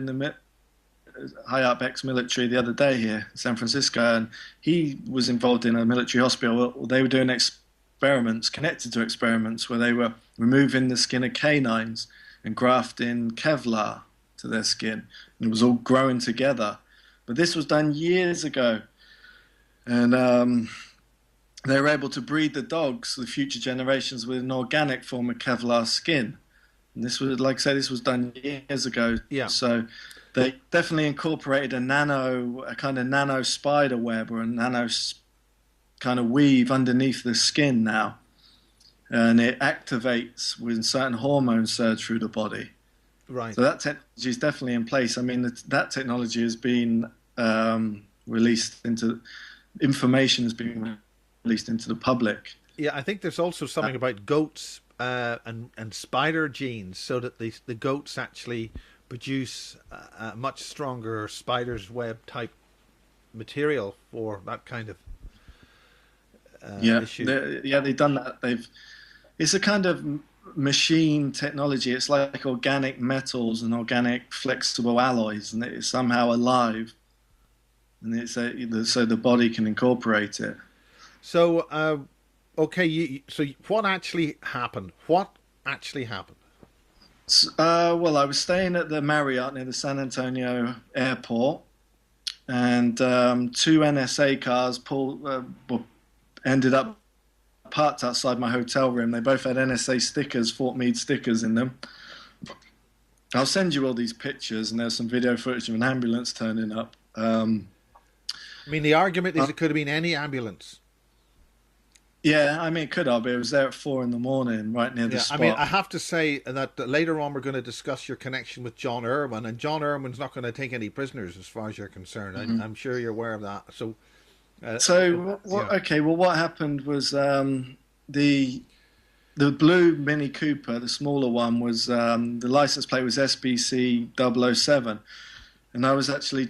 ex-military the other day here in San Francisco, and he was involved in a military hospital. They were doing experiments, connected to experiments, where they were removing the skin of canines and grafting Kevlar to their skin, and it was all growing together. But this was done years ago, and they were able to breed the dogs, the future generations, with an organic form of Kevlar skin. And this was, like I said, this was done years ago. Yeah. So they definitely incorporated a kind of nano spider web, or a nano kind of weave underneath the skin now. And it activates when certain hormones surge through the body. Right. So that technology is definitely in place. I mean, that technology has been released into, information has been released into the public. Yeah, I think there's also something about goats and spider genes, so that the goats actually produce a much stronger spider's web type material for that kind of issue. They've done that. It's a kind of machine technology. It's like organic metals and organic flexible alloys, and it's somehow alive, and so the body can incorporate it. So, okay, so what actually happened? Well, I was staying at the Marriott near the San Antonio airport, and two NSA cars ended up parked outside my hotel room. They both had NSA stickers, Fort Meade stickers in them. I'll send you all these pictures, and there's some video footage of an ambulance turning up. I mean, the argument is it could have been any ambulance. Yeah, I mean, it could have, but it was there at 4 a.m, right near the spot. I mean, I have to say that later on we're going to discuss your connection with John Irwin, and John Irwin's not going to take any prisoners as far as you're concerned. I'm sure you're aware of that. So, what happened was the blue Mini Cooper, the smaller one, was the license plate was SBC 007, and I was actually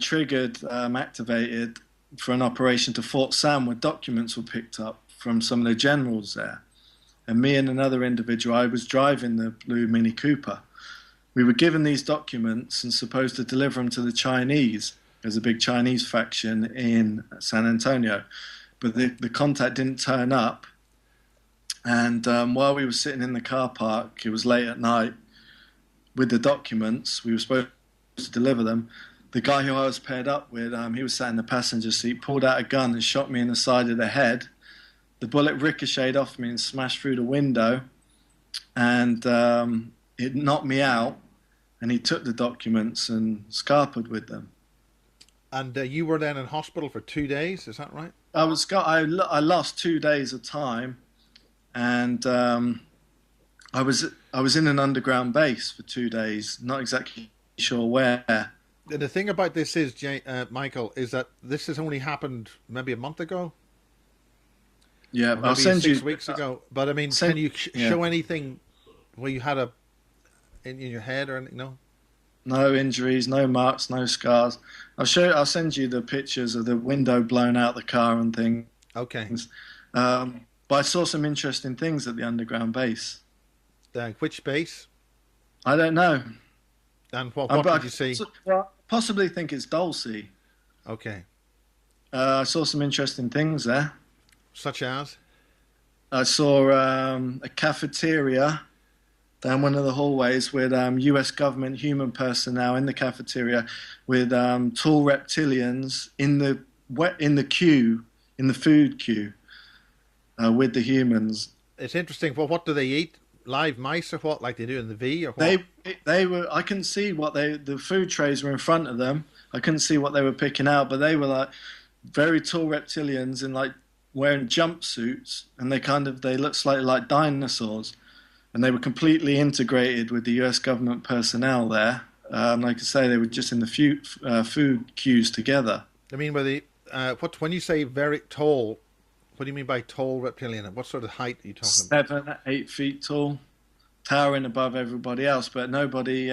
activated for an operation to Fort Sam, where documents were picked up from some of the generals there. And me and another individual, I was driving the blue Mini Cooper. We were given these documents and supposed to deliver them to the Chinese. There's a big Chinese faction in San Antonio. But the contact didn't turn up. And while we were sitting in the car park, it was late at night, with the documents, we were supposed to deliver them. The guy who I was paired up with, he was sat in the passenger seat, pulled out a gun and shot me in the side of the head. The bullet ricocheted off me and smashed through the window, and it knocked me out, and he took the documents and scarpered with them. And you were then in hospital for 2 days, is that right? I lost 2 days of time, and I was in an underground base for 2 days, not exactly sure where. The thing about this is, Michael, is that this has only happened maybe a month ago. Yeah, I'll send you 6 weeks ago. But I mean, can you show anything where you had in your head or anything? No. No injuries, no marks, no scars. I'll send you the pictures of the window blown out the car and things. Okay. But I saw some interesting things at the underground base. Which base? I don't know. And what did you see? Well, possibly think it's Dulce. Okay. I saw some interesting things there. Such as? I saw a cafeteria down one of the hallways with U.S. government human personnel in the cafeteria with tall reptilians in the queue, in the food queue, with the humans. It's interesting. Well, what do they eat? Live mice or what, like they do in the V or what? They were. I couldn't see what the food trays were in front of them. I couldn't see what they were picking out, but they were like very tall reptilians in like wearing jumpsuits, and they looked slightly like dinosaurs, and they were completely integrated with the U.S. government personnel there. Like I say, they were just in the food queues together. I mean, when you say very tall, what do you mean by tall reptilian? What sort of height are you talking about? 7, 8 feet tall, towering above everybody else, but nobody.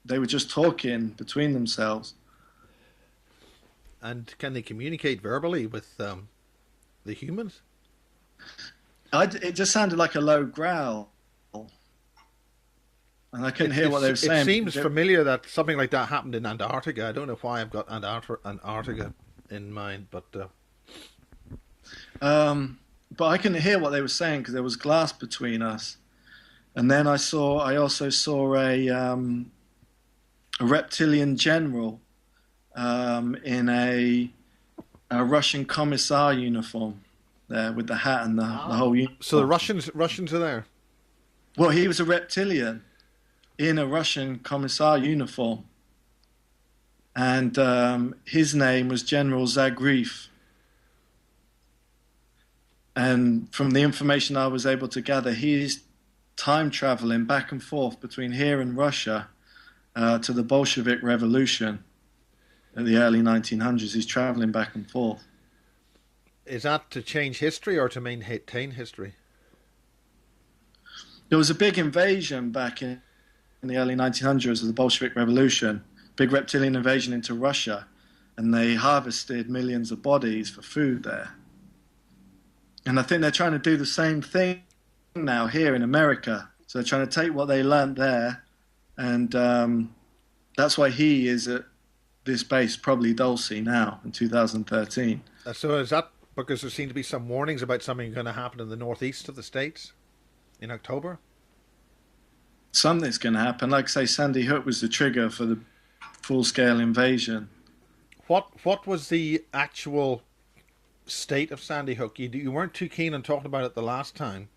They were just talking between themselves. And can they communicate verbally with the humans? It just sounded like a low growl, and I couldn't hear what they were saying. It seems familiar that something like that happened in Antarctica. I don't know why I've got Antarctica in mind, but I couldn't hear what they were saying because there was glass between us. And then I also saw a reptilian general in a Russian commissar uniform there with the hat and the whole uniform. So the Russians are there? Well, he was a reptilian in a Russian commissar uniform. And his name was General Zagriev. And from the information I was able to gather, he's time traveling back and forth between here and Russia to the Bolshevik Revolution in the early 1900s. He's traveling back and forth. Is that to change history or to maintain history? There was a big invasion back in the early 1900s of the Bolshevik Revolution, big reptilian invasion into Russia, and they harvested millions of bodies for food there. And I think they're trying to do the same thing now here in America. So they're trying to take what they learned there, and that's why he is at this base, probably Dulce now in 2013. So is that because there seem to be some warnings about something going to happen in the northeast of the States in October? Something's going to happen. Like I say, Sandy Hook was the trigger for the full-scale invasion. What was the actual state of Sandy Hook? You weren't too keen on talking about it the last time.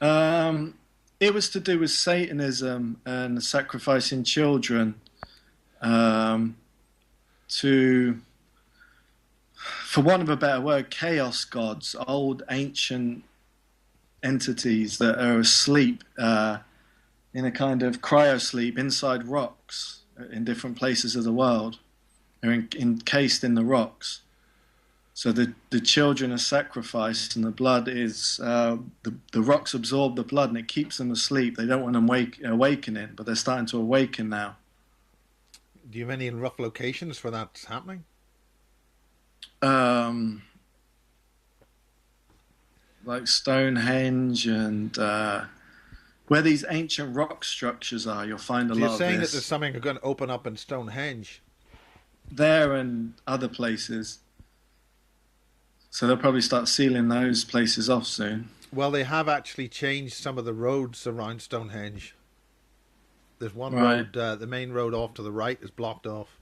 It was to do with Satanism and sacrificing children to, for want of a better word, chaos gods, old ancient entities that are asleep in a kind of cryosleep inside rocks in different places of the world. They're encased in the rocks. So the children are sacrificed, and the blood is the rocks absorb the blood, and it keeps them asleep. They don't want them awakening, but they're starting to awaken now. Do you have any rough locations for that happening? Like Stonehenge and where these ancient rock structures are, you'll find a lot of this. You're saying that there's something going to open up in Stonehenge? There and other places. So they'll probably start sealing those places off soon. Well, they have actually changed some of the roads around Stonehenge. There's one Right. road, the main road off to the right is blocked off.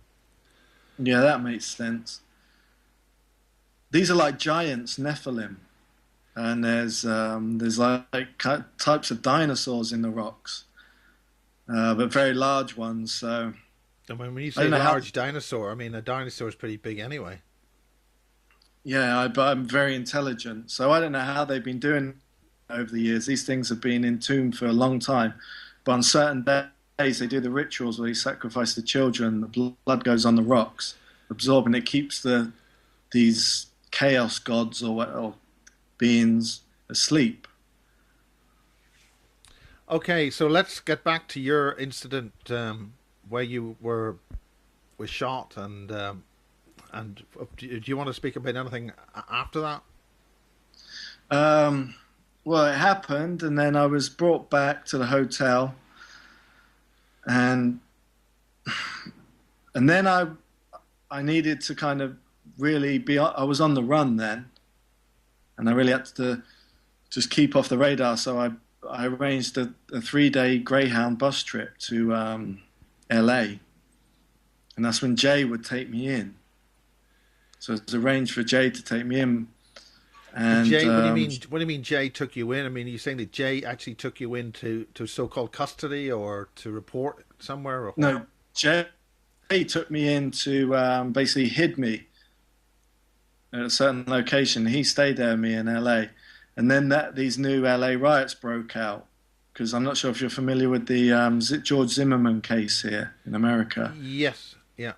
Yeah, that makes sense. These are like giants, Nephilim. And there's like types of dinosaurs in the rocks, but very large ones. So, I mean, when you say large dinosaur, I mean a dinosaur is pretty big anyway. Yeah, but I'm very intelligent, so I don't know how they've been doing over the years. These things have been entombed for a long time, but on certain days they do the rituals where they sacrifice the children. The blood goes on the rocks, absorbing it, keeps these chaos gods or beings asleep. Okay, so let's get back to your incident where you were shot, and do you want to speak about anything after that? Well, it happened, and then I was brought back to the hotel, and then I needed to kind of really I was on the run then. And I really had to just keep off the radar. So I arranged a 3-day Greyhound bus trip to LA, and that's when Jay would take me in. So it was arranged for Jay to take me in. And Jay, what do you mean Jay took you in? I mean, are you saying that Jay actually took you into so-called custody or to report somewhere? Or no, Jay took me in to basically hid me at a certain location. He stayed there with me in LA. And then these new LA riots broke out, because I'm not sure if you're familiar with the George Zimmerman case here in America. Yes, yeah.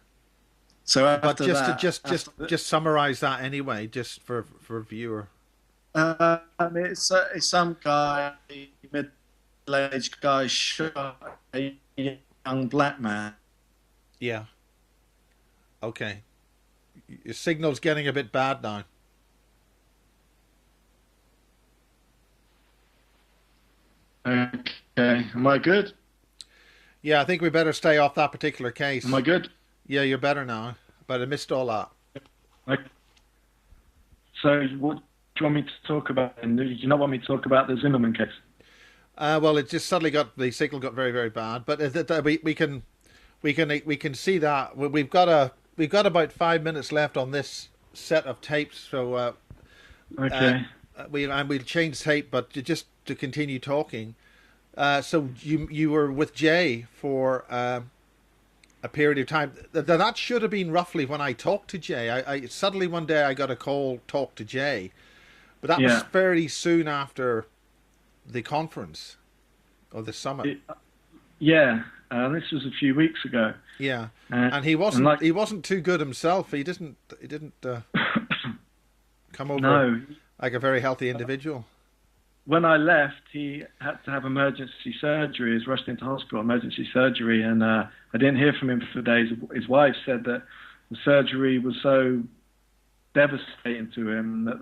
So after just summarize that anyway, just for a viewer. It's some guy, middle-aged guy, shot a young black man. Yeah. Okay. Your signal's getting a bit bad now. Okay, am I good? Yeah, I think we better stay off that particular case. Am I good? Yeah, you're better now, but I missed all that. So what do you want me to talk about? And do you not want me to talk about the Zimmerman case? Well, it just suddenly the signal got very, very bad. But we can see that we've got about 5 minutes left on this set of tapes. So okay, we'll change tape, but just to continue talking. So you were with Jay for a period of time. That should have been roughly when I talked to Jay. I suddenly one day I got a call, talk to Jay, but that was fairly soon after the conference or the summit. This was a few weeks ago. Yeah, and he wasn't too good himself. He didn't come over like a very healthy individual. When I left, he had to have emergency surgery. He was rushed into hospital, emergency surgery, and I didn't hear from him for days. His wife said that the surgery was so devastating to him that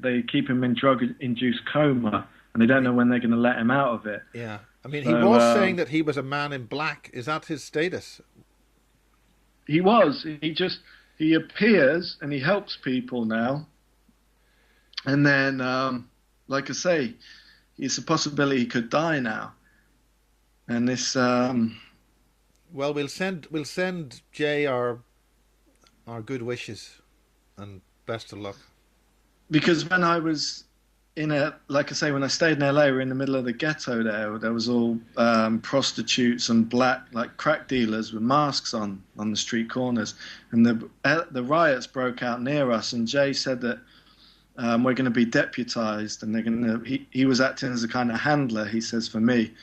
they keep him in drug-induced coma, and they don't know when they're going to let him out of it. Yeah, I mean, he was saying that he was a man in black. Is that his status? He was. He appears and he helps people now, and then. Like I say, it's a possibility he could die now, and this. Well, we'll send Jay our good wishes, and best of luck. Because when I was when I stayed in LA, we were in the middle of the ghetto. There was all prostitutes and black crack dealers with masks on the street corners, and the riots broke out near us. And Jay said that. We're going to be deputized, and he was acting as a kind of handler, he says, for me.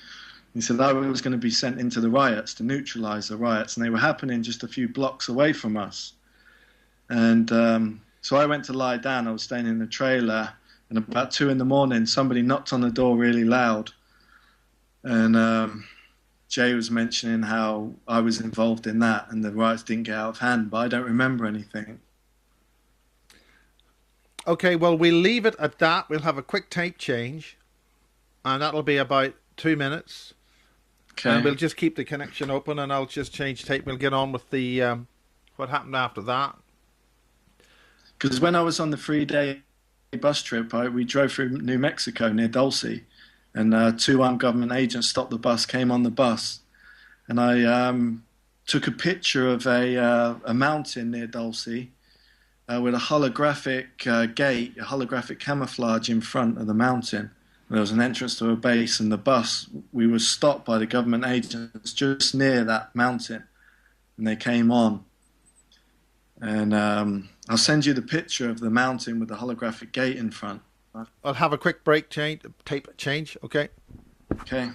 He said I was going to be sent into the riots to neutralize the riots, and they were happening just a few blocks away from us. And so I went to lie down. I was staying in the trailer, and about 2 a.m, somebody knocked on the door really loud. And Jay was mentioning how I was involved in that, and the riots didn't get out of hand, but I don't remember anything. Okay, well, we'll leave it at that. We'll have a quick tape change, and that'll be about 2 minutes. Okay. And we'll just keep the connection open, and I'll just change tape. We'll get on with the what happened after that. Because when I was on the 3-day bus trip, we drove through New Mexico near Dulce, and 2 armed government agents stopped the bus, came on the bus, and I took a picture of a mountain near Dulce. With a holographic gate, a holographic camouflage in front of the mountain. There was an entrance to a base, and the bus, we were stopped by the government agents just near that mountain, and they came on. And I'll send you the picture of the mountain with the holographic gate in front. I'll have a quick break, tape change, okay? Okay.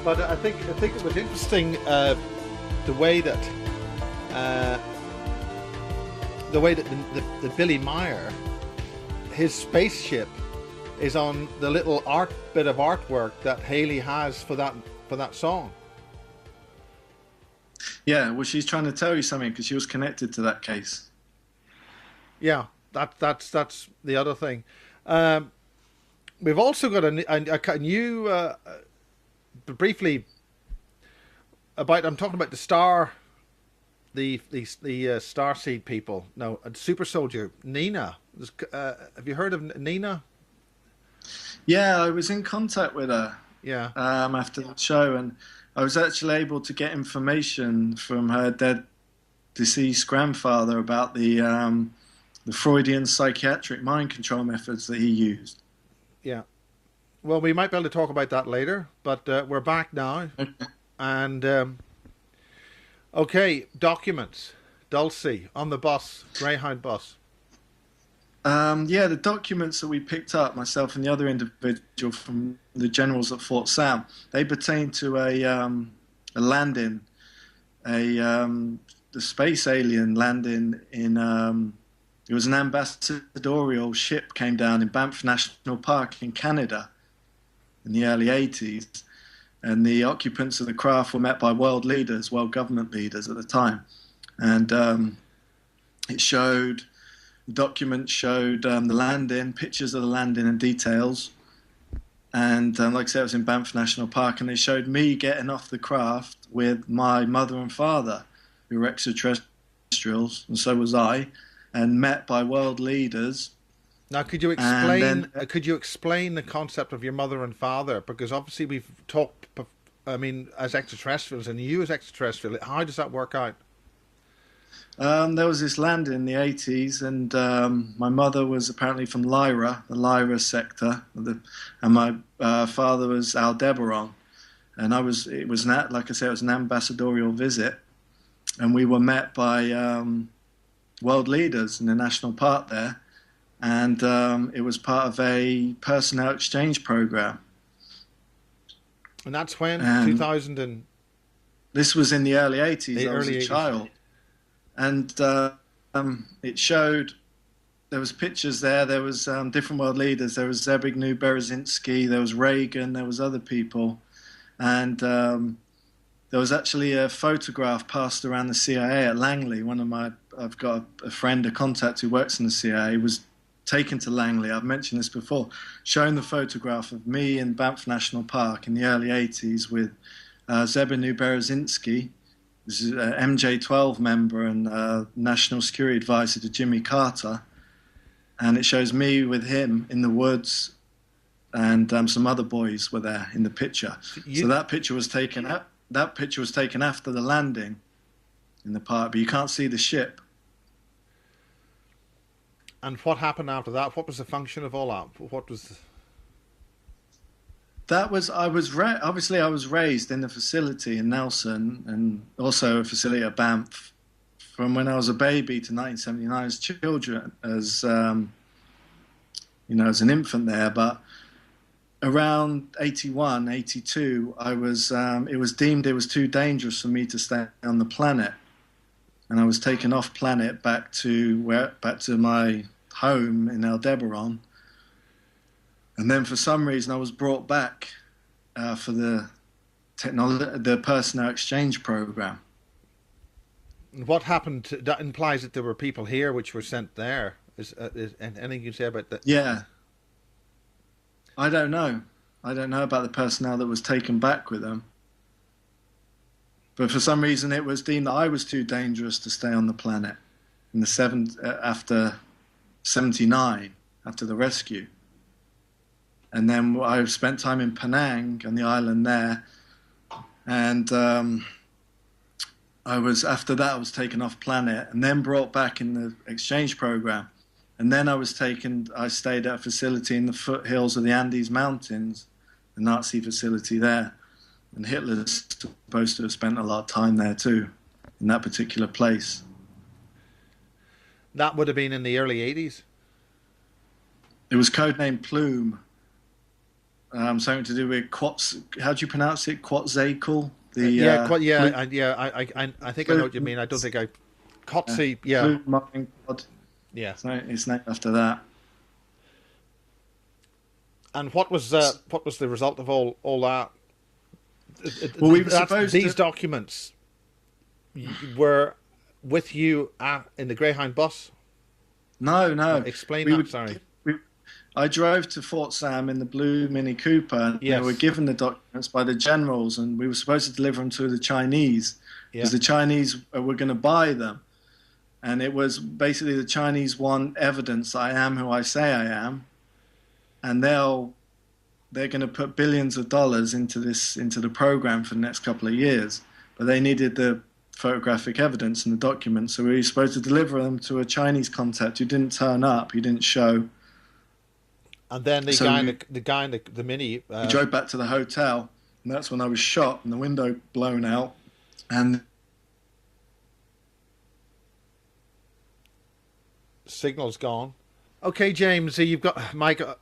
But I think it was interesting the way that the Billy Meyer, his spaceship, is on the little bit of artwork that Haley has for that song. Yeah, well, she's trying to tell you something because she was connected to that case. Yeah, that's the other thing. We've also got a new briefly about. I'm talking about the Star, the Starseed people. No, a super soldier, Nina. Have you heard of Nina? Yeah, I was in contact with her. Yeah. After the show, and I was actually able to get information from her deceased grandfather about the Freudian psychiatric mind control methods that he used. Yeah. Well, we might be able to talk about that later, but we're back now. And, okay, documents. Dulcie, on the bus, Greyhound bus. Yeah, the documents that we picked up, myself and the other individual from the generals at Fort Sam, they pertain to a landing, the space alien landing in... it was an ambassadorial ship came down in Banff National Park in Canada in the early 80s, and the occupants of the craft were met by world government leaders at the time, and the document showed the landing, pictures of the landing and details, and like I said, it was in Banff National Park, and they showed me getting off the craft with my mother and father, who were extraterrestrials, and so was I, and met by world leaders. Now, could you explain the concept of your mother and father? Because obviously we've talked, I mean, as extraterrestrials, and you as extraterrestrial. How does that work out? There was this landing in the 80s, and my mother was apparently from Lyra, the Lyra sector, and my father was Aldebaran, and like I said, it was an ambassadorial visit, and we were met by world leaders in the national park there, and it was part of a personnel exchange program. And that's when 2000 and this was in the early 80s. I was a child, and it showed there was pictures there. There was different world leaders. There was Zbigniew Brzezinski. There was Reagan. There was other people, and there was actually a photograph passed around the CIA at Langley. I've got a friend, a contact who works in the CIA, was taken to Langley. I've mentioned this before, showing the photograph of me in Banff National Park in the early 80s with Zbigniew Brzezinski, this is an MJ-12 member and National Security Advisor to Jimmy Carter. And it shows me with him in the woods, and some other boys were there in the picture. So that picture was taken after the landing in the park, but you can't see the ship. And what happened after that? What was the function of all that? What was... That was, obviously I was raised in the facility in Nelson, and also a facility at Banff from when I was a baby to 1979 as children, as as an infant there. But around 81, 82, it was deemed it was too dangerous for me to stay on the planet, and I was taken off planet back to my home in Aldebaran. And then for some reason I was brought back for the personnel exchange program. What happened? That implies that there were people here which were sent there. Is anything you can say about that? Yeah. I don't know about the personnel that was taken back with them. But for some reason it was deemed that I was too dangerous to stay on the planet in after 79, after the rescue. And then I spent time in Penang on the island there, and after that I was taken off planet and then brought back in the exchange program, and then I stayed at a facility in the foothills of the Andes Mountains, the Nazi facility there, and Hitler's supposed to have spent a lot of time there too, in that particular place. That would have been in the early 80s? It was codenamed Plume. something to do with Quatz. How do you pronounce it? Quetzalcoatl. The I think I know what you mean. I don't think I Kotze, blue marine god. Yeah. So it's named after that. And what was the result of all that? Well, we were supposed these documents were with you in the Greyhound bus? No. Explain that, sorry. I drove to Fort Sam in the blue Mini Cooper, and yes. they were given the documents by the generals, and we were supposed to deliver them to the Chinese, because the Chinese were going to buy them. And it was basically the Chinese want evidence I am who I say I am, and they're going to put billions of dollars into the program for the next couple of years. But they needed the photographic evidence and the documents, so we were supposed to deliver them to a Chinese contact who didn't turn up, he didn't show. And then the guy in the Mini... we drove back to the hotel, and that's when I was shot and the window blown out. And signal's gone. Okay, James, you've got... Michael...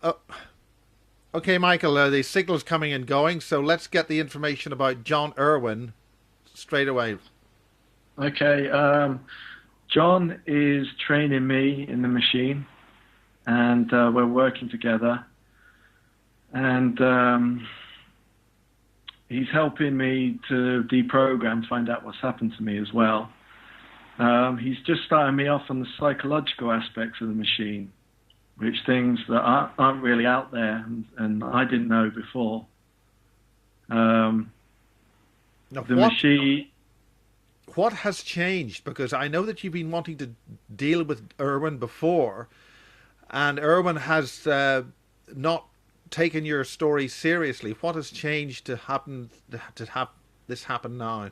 okay, Michael, the signal's coming and going, so let's get the information about John Irwin straight away. Okay, John is training me in the machine, and we're working together, and he's helping me to deprogram, to find out what's happened to me as well. He's just starting me off on the psychological aspects of the machine, which things that aren't really out there, and I didn't know before. Machine... What has changed? Because I know that you've been wanting to deal with Irwin before, and Irwin has not taken your story seriously. What has changed to have this happen now?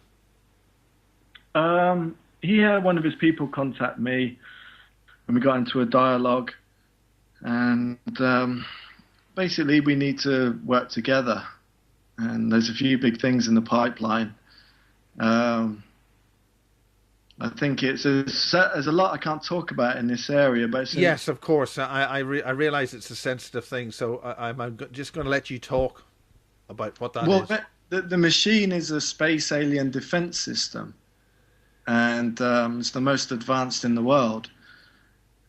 He had one of his people contact me, and we got into a dialogue, and basically we need to work together, and there's a few big things in the pipeline. I think there's a lot I can't talk about in this area, but yes, of course. I realize it's a sensitive thing, so I'm just going to let you talk about what that is. Well, the machine is a space alien defense system, and it's the most advanced in the world.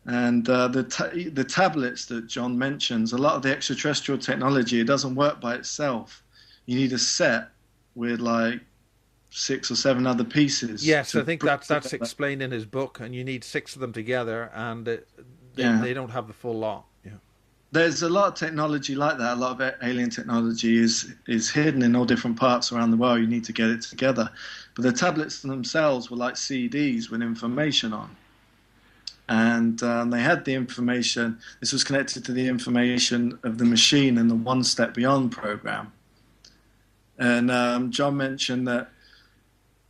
And the tablets that John mentions, a lot of the extraterrestrial technology, it doesn't work by itself. You need a set with like 6 or 7 other pieces. Yes, I think that's explained in his book, and you need 6 of them together, and they don't have the full lot. Yeah. There's a lot of technology like that. A lot of alien technology is hidden in all different parts around the world. You need to get it together. But the tablets themselves were like CDs with information on. And they had the information. This was connected to the information of the machine and the One Step Beyond program. And John mentioned that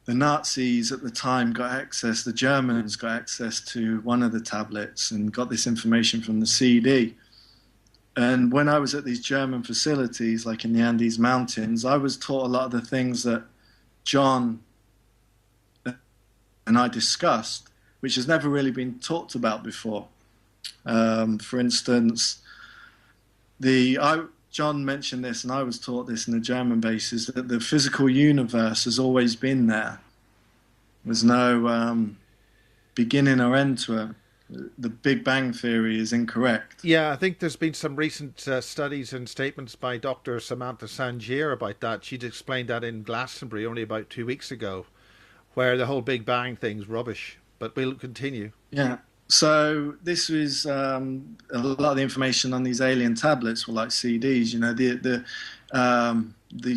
the Nazis at the time got access, the Germans got access to one of the tablets and got this information from the CD. And when I was at these German facilities, like in the Andes Mountains, I was taught a lot of the things that John and I discussed, which has never really been talked about before. For instance, John mentioned this, and I was taught this in the German bases, that the physical universe has always been there. There's no beginning or end to it. The Big Bang Theory is incorrect. Yeah, I think there's been some recent studies and statements by Dr. Samantha Sangier about that. She'd explained that in Glastonbury only about 2 weeks ago, where the whole Big Bang thing's rubbish. But we'll continue. Yeah. So this was a lot of the information on these alien tablets were like CDs. You know, the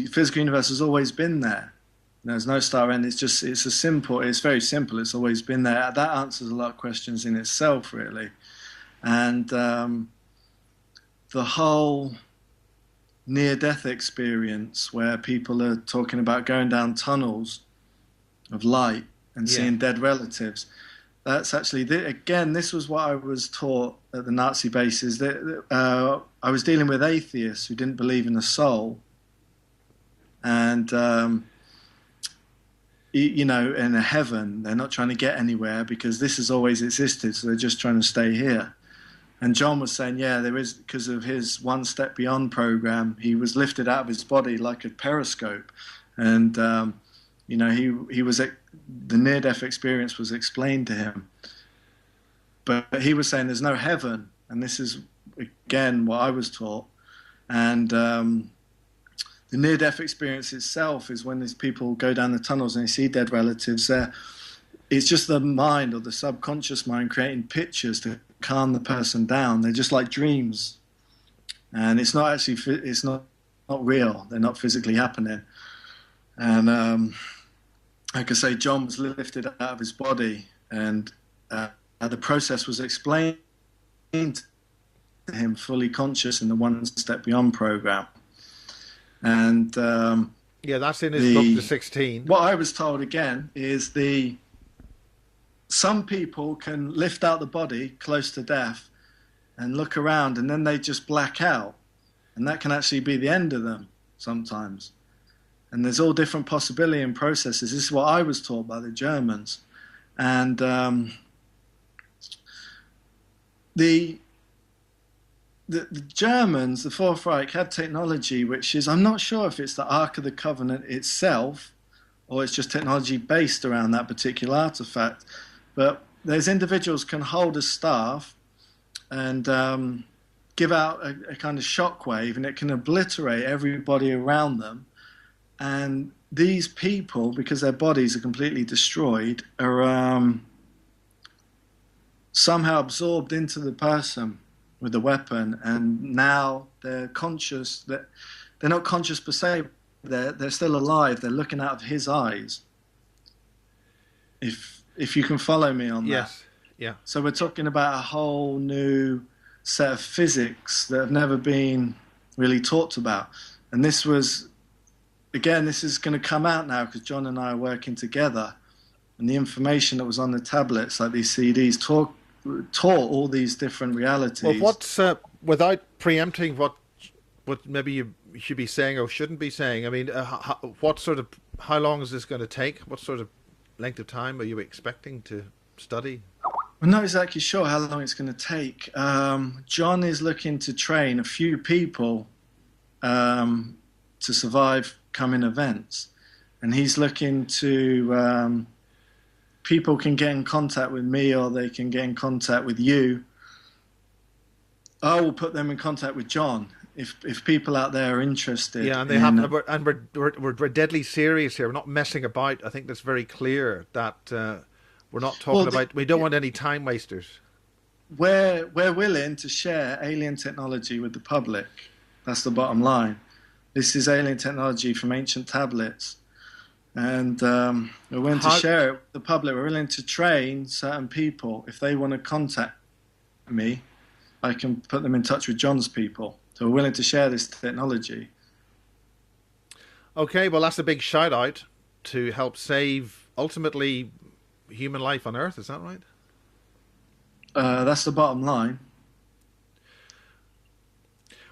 physical universe has always been there. There's no star end. It's very simple. It's always been there. That answers a lot of questions in itself, really. And the whole near-death experience, where people are talking about going down tunnels of light and seeing dead relatives. That's actually, again, this was what I was taught at the Nazi bases. I was dealing with atheists who didn't believe in a soul. And, in a heaven, they're not trying to get anywhere because this has always existed, so they're just trying to stay here. And John was saying, yeah, there is, because of his One Step Beyond program, he was lifted out of his body like a periscope. And, he was, the near-death experience was explained to him. But he was saying there's no heaven. And this is, again, what I was taught. And the near-death experience itself is when these people go down the tunnels and they see dead relatives there. It's just the mind or the subconscious mind creating pictures to calm the person down. They're just like dreams, and it's not actually, it's not real. They're not physically happening. And like I say, John was lifted out of his body, and the process was explained to him fully conscious in the One Step Beyond program. And that's in his book, The 16. What I was told again is some people can lift out the body close to death and look around, and then they just black out. And that can actually be the end of them sometimes. And there's all different possibility and processes. This is what I was taught by the Germans. And the Germans, the Fourth Reich, had technology which is, I'm not sure if it's the Ark of the Covenant itself or it's just technology based around that particular artifact. But those individuals can hold a staff and give out a kind of shockwave, and it can obliterate everybody around them. And these people, because their bodies are completely destroyed, are somehow absorbed into the person with the weapon, and now they're conscious. They're not conscious per se. They're still alive. They're looking out of his eyes. If you can follow me on that. Yes, yeah. So we're talking about a whole new set of physics that have never been really talked about. And this was, again, this is going to come out now because John and I are working together. And the information that was on the tablets, like these CDs, taught all these different realities. Well, what's, without preempting what maybe you should be saying or shouldn't be saying, I mean, how long is this going to take? What sort of length of time are you expecting to study? We're not exactly sure how long it's going to take. John is looking to train a few people to survive coming events. And he's looking to... people can get in contact with me, or they can get in contact with you. I will put them in contact with John if people out there are interested. Yeah, and they have, and we're deadly serious here. We're not messing about. I think that's very clear that we're not talking about. We don't want any time wasters. We're willing to share alien technology with the public. That's the bottom line. This is alien technology from ancient tablets. And we're willing to share it with the public. We're willing to train certain people. If they want to contact me, I can put them in touch with John's people. So we're willing to share this technology. Okay, well, that's a big shout out to help save, ultimately, human life on Earth. Is that right? That's the bottom line.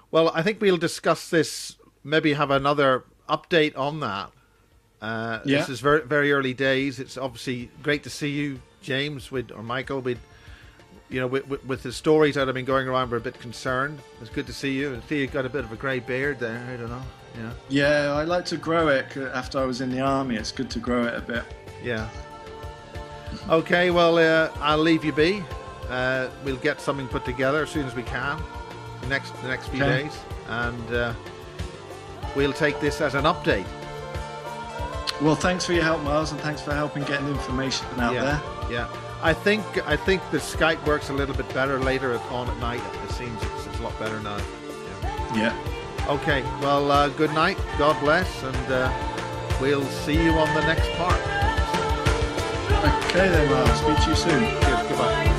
Well, I think we'll discuss this, maybe have another update on that. This is very, very early days. It's obviously great to see you, James, or Michael. With the stories that have been going around, we're a bit concerned. It's good to see you. I see you've got a bit of a grey beard there. I don't know. Yeah, I like to grow it after I was in the army. It's good to grow it a bit. Yeah. Okay, well, I'll leave you be. We'll get something put together as soon as we can the next few days, and we'll take this as an update. Well, thanks for your help, Miles, and thanks for helping getting information out there. Yeah, I think the Skype works a little bit better later on at night. It seems it's a lot better now. Yeah. Okay. Well, good night. God bless, and we'll see you on the next part. Okay then, Miles. Speak to you soon. Cheers. Goodbye.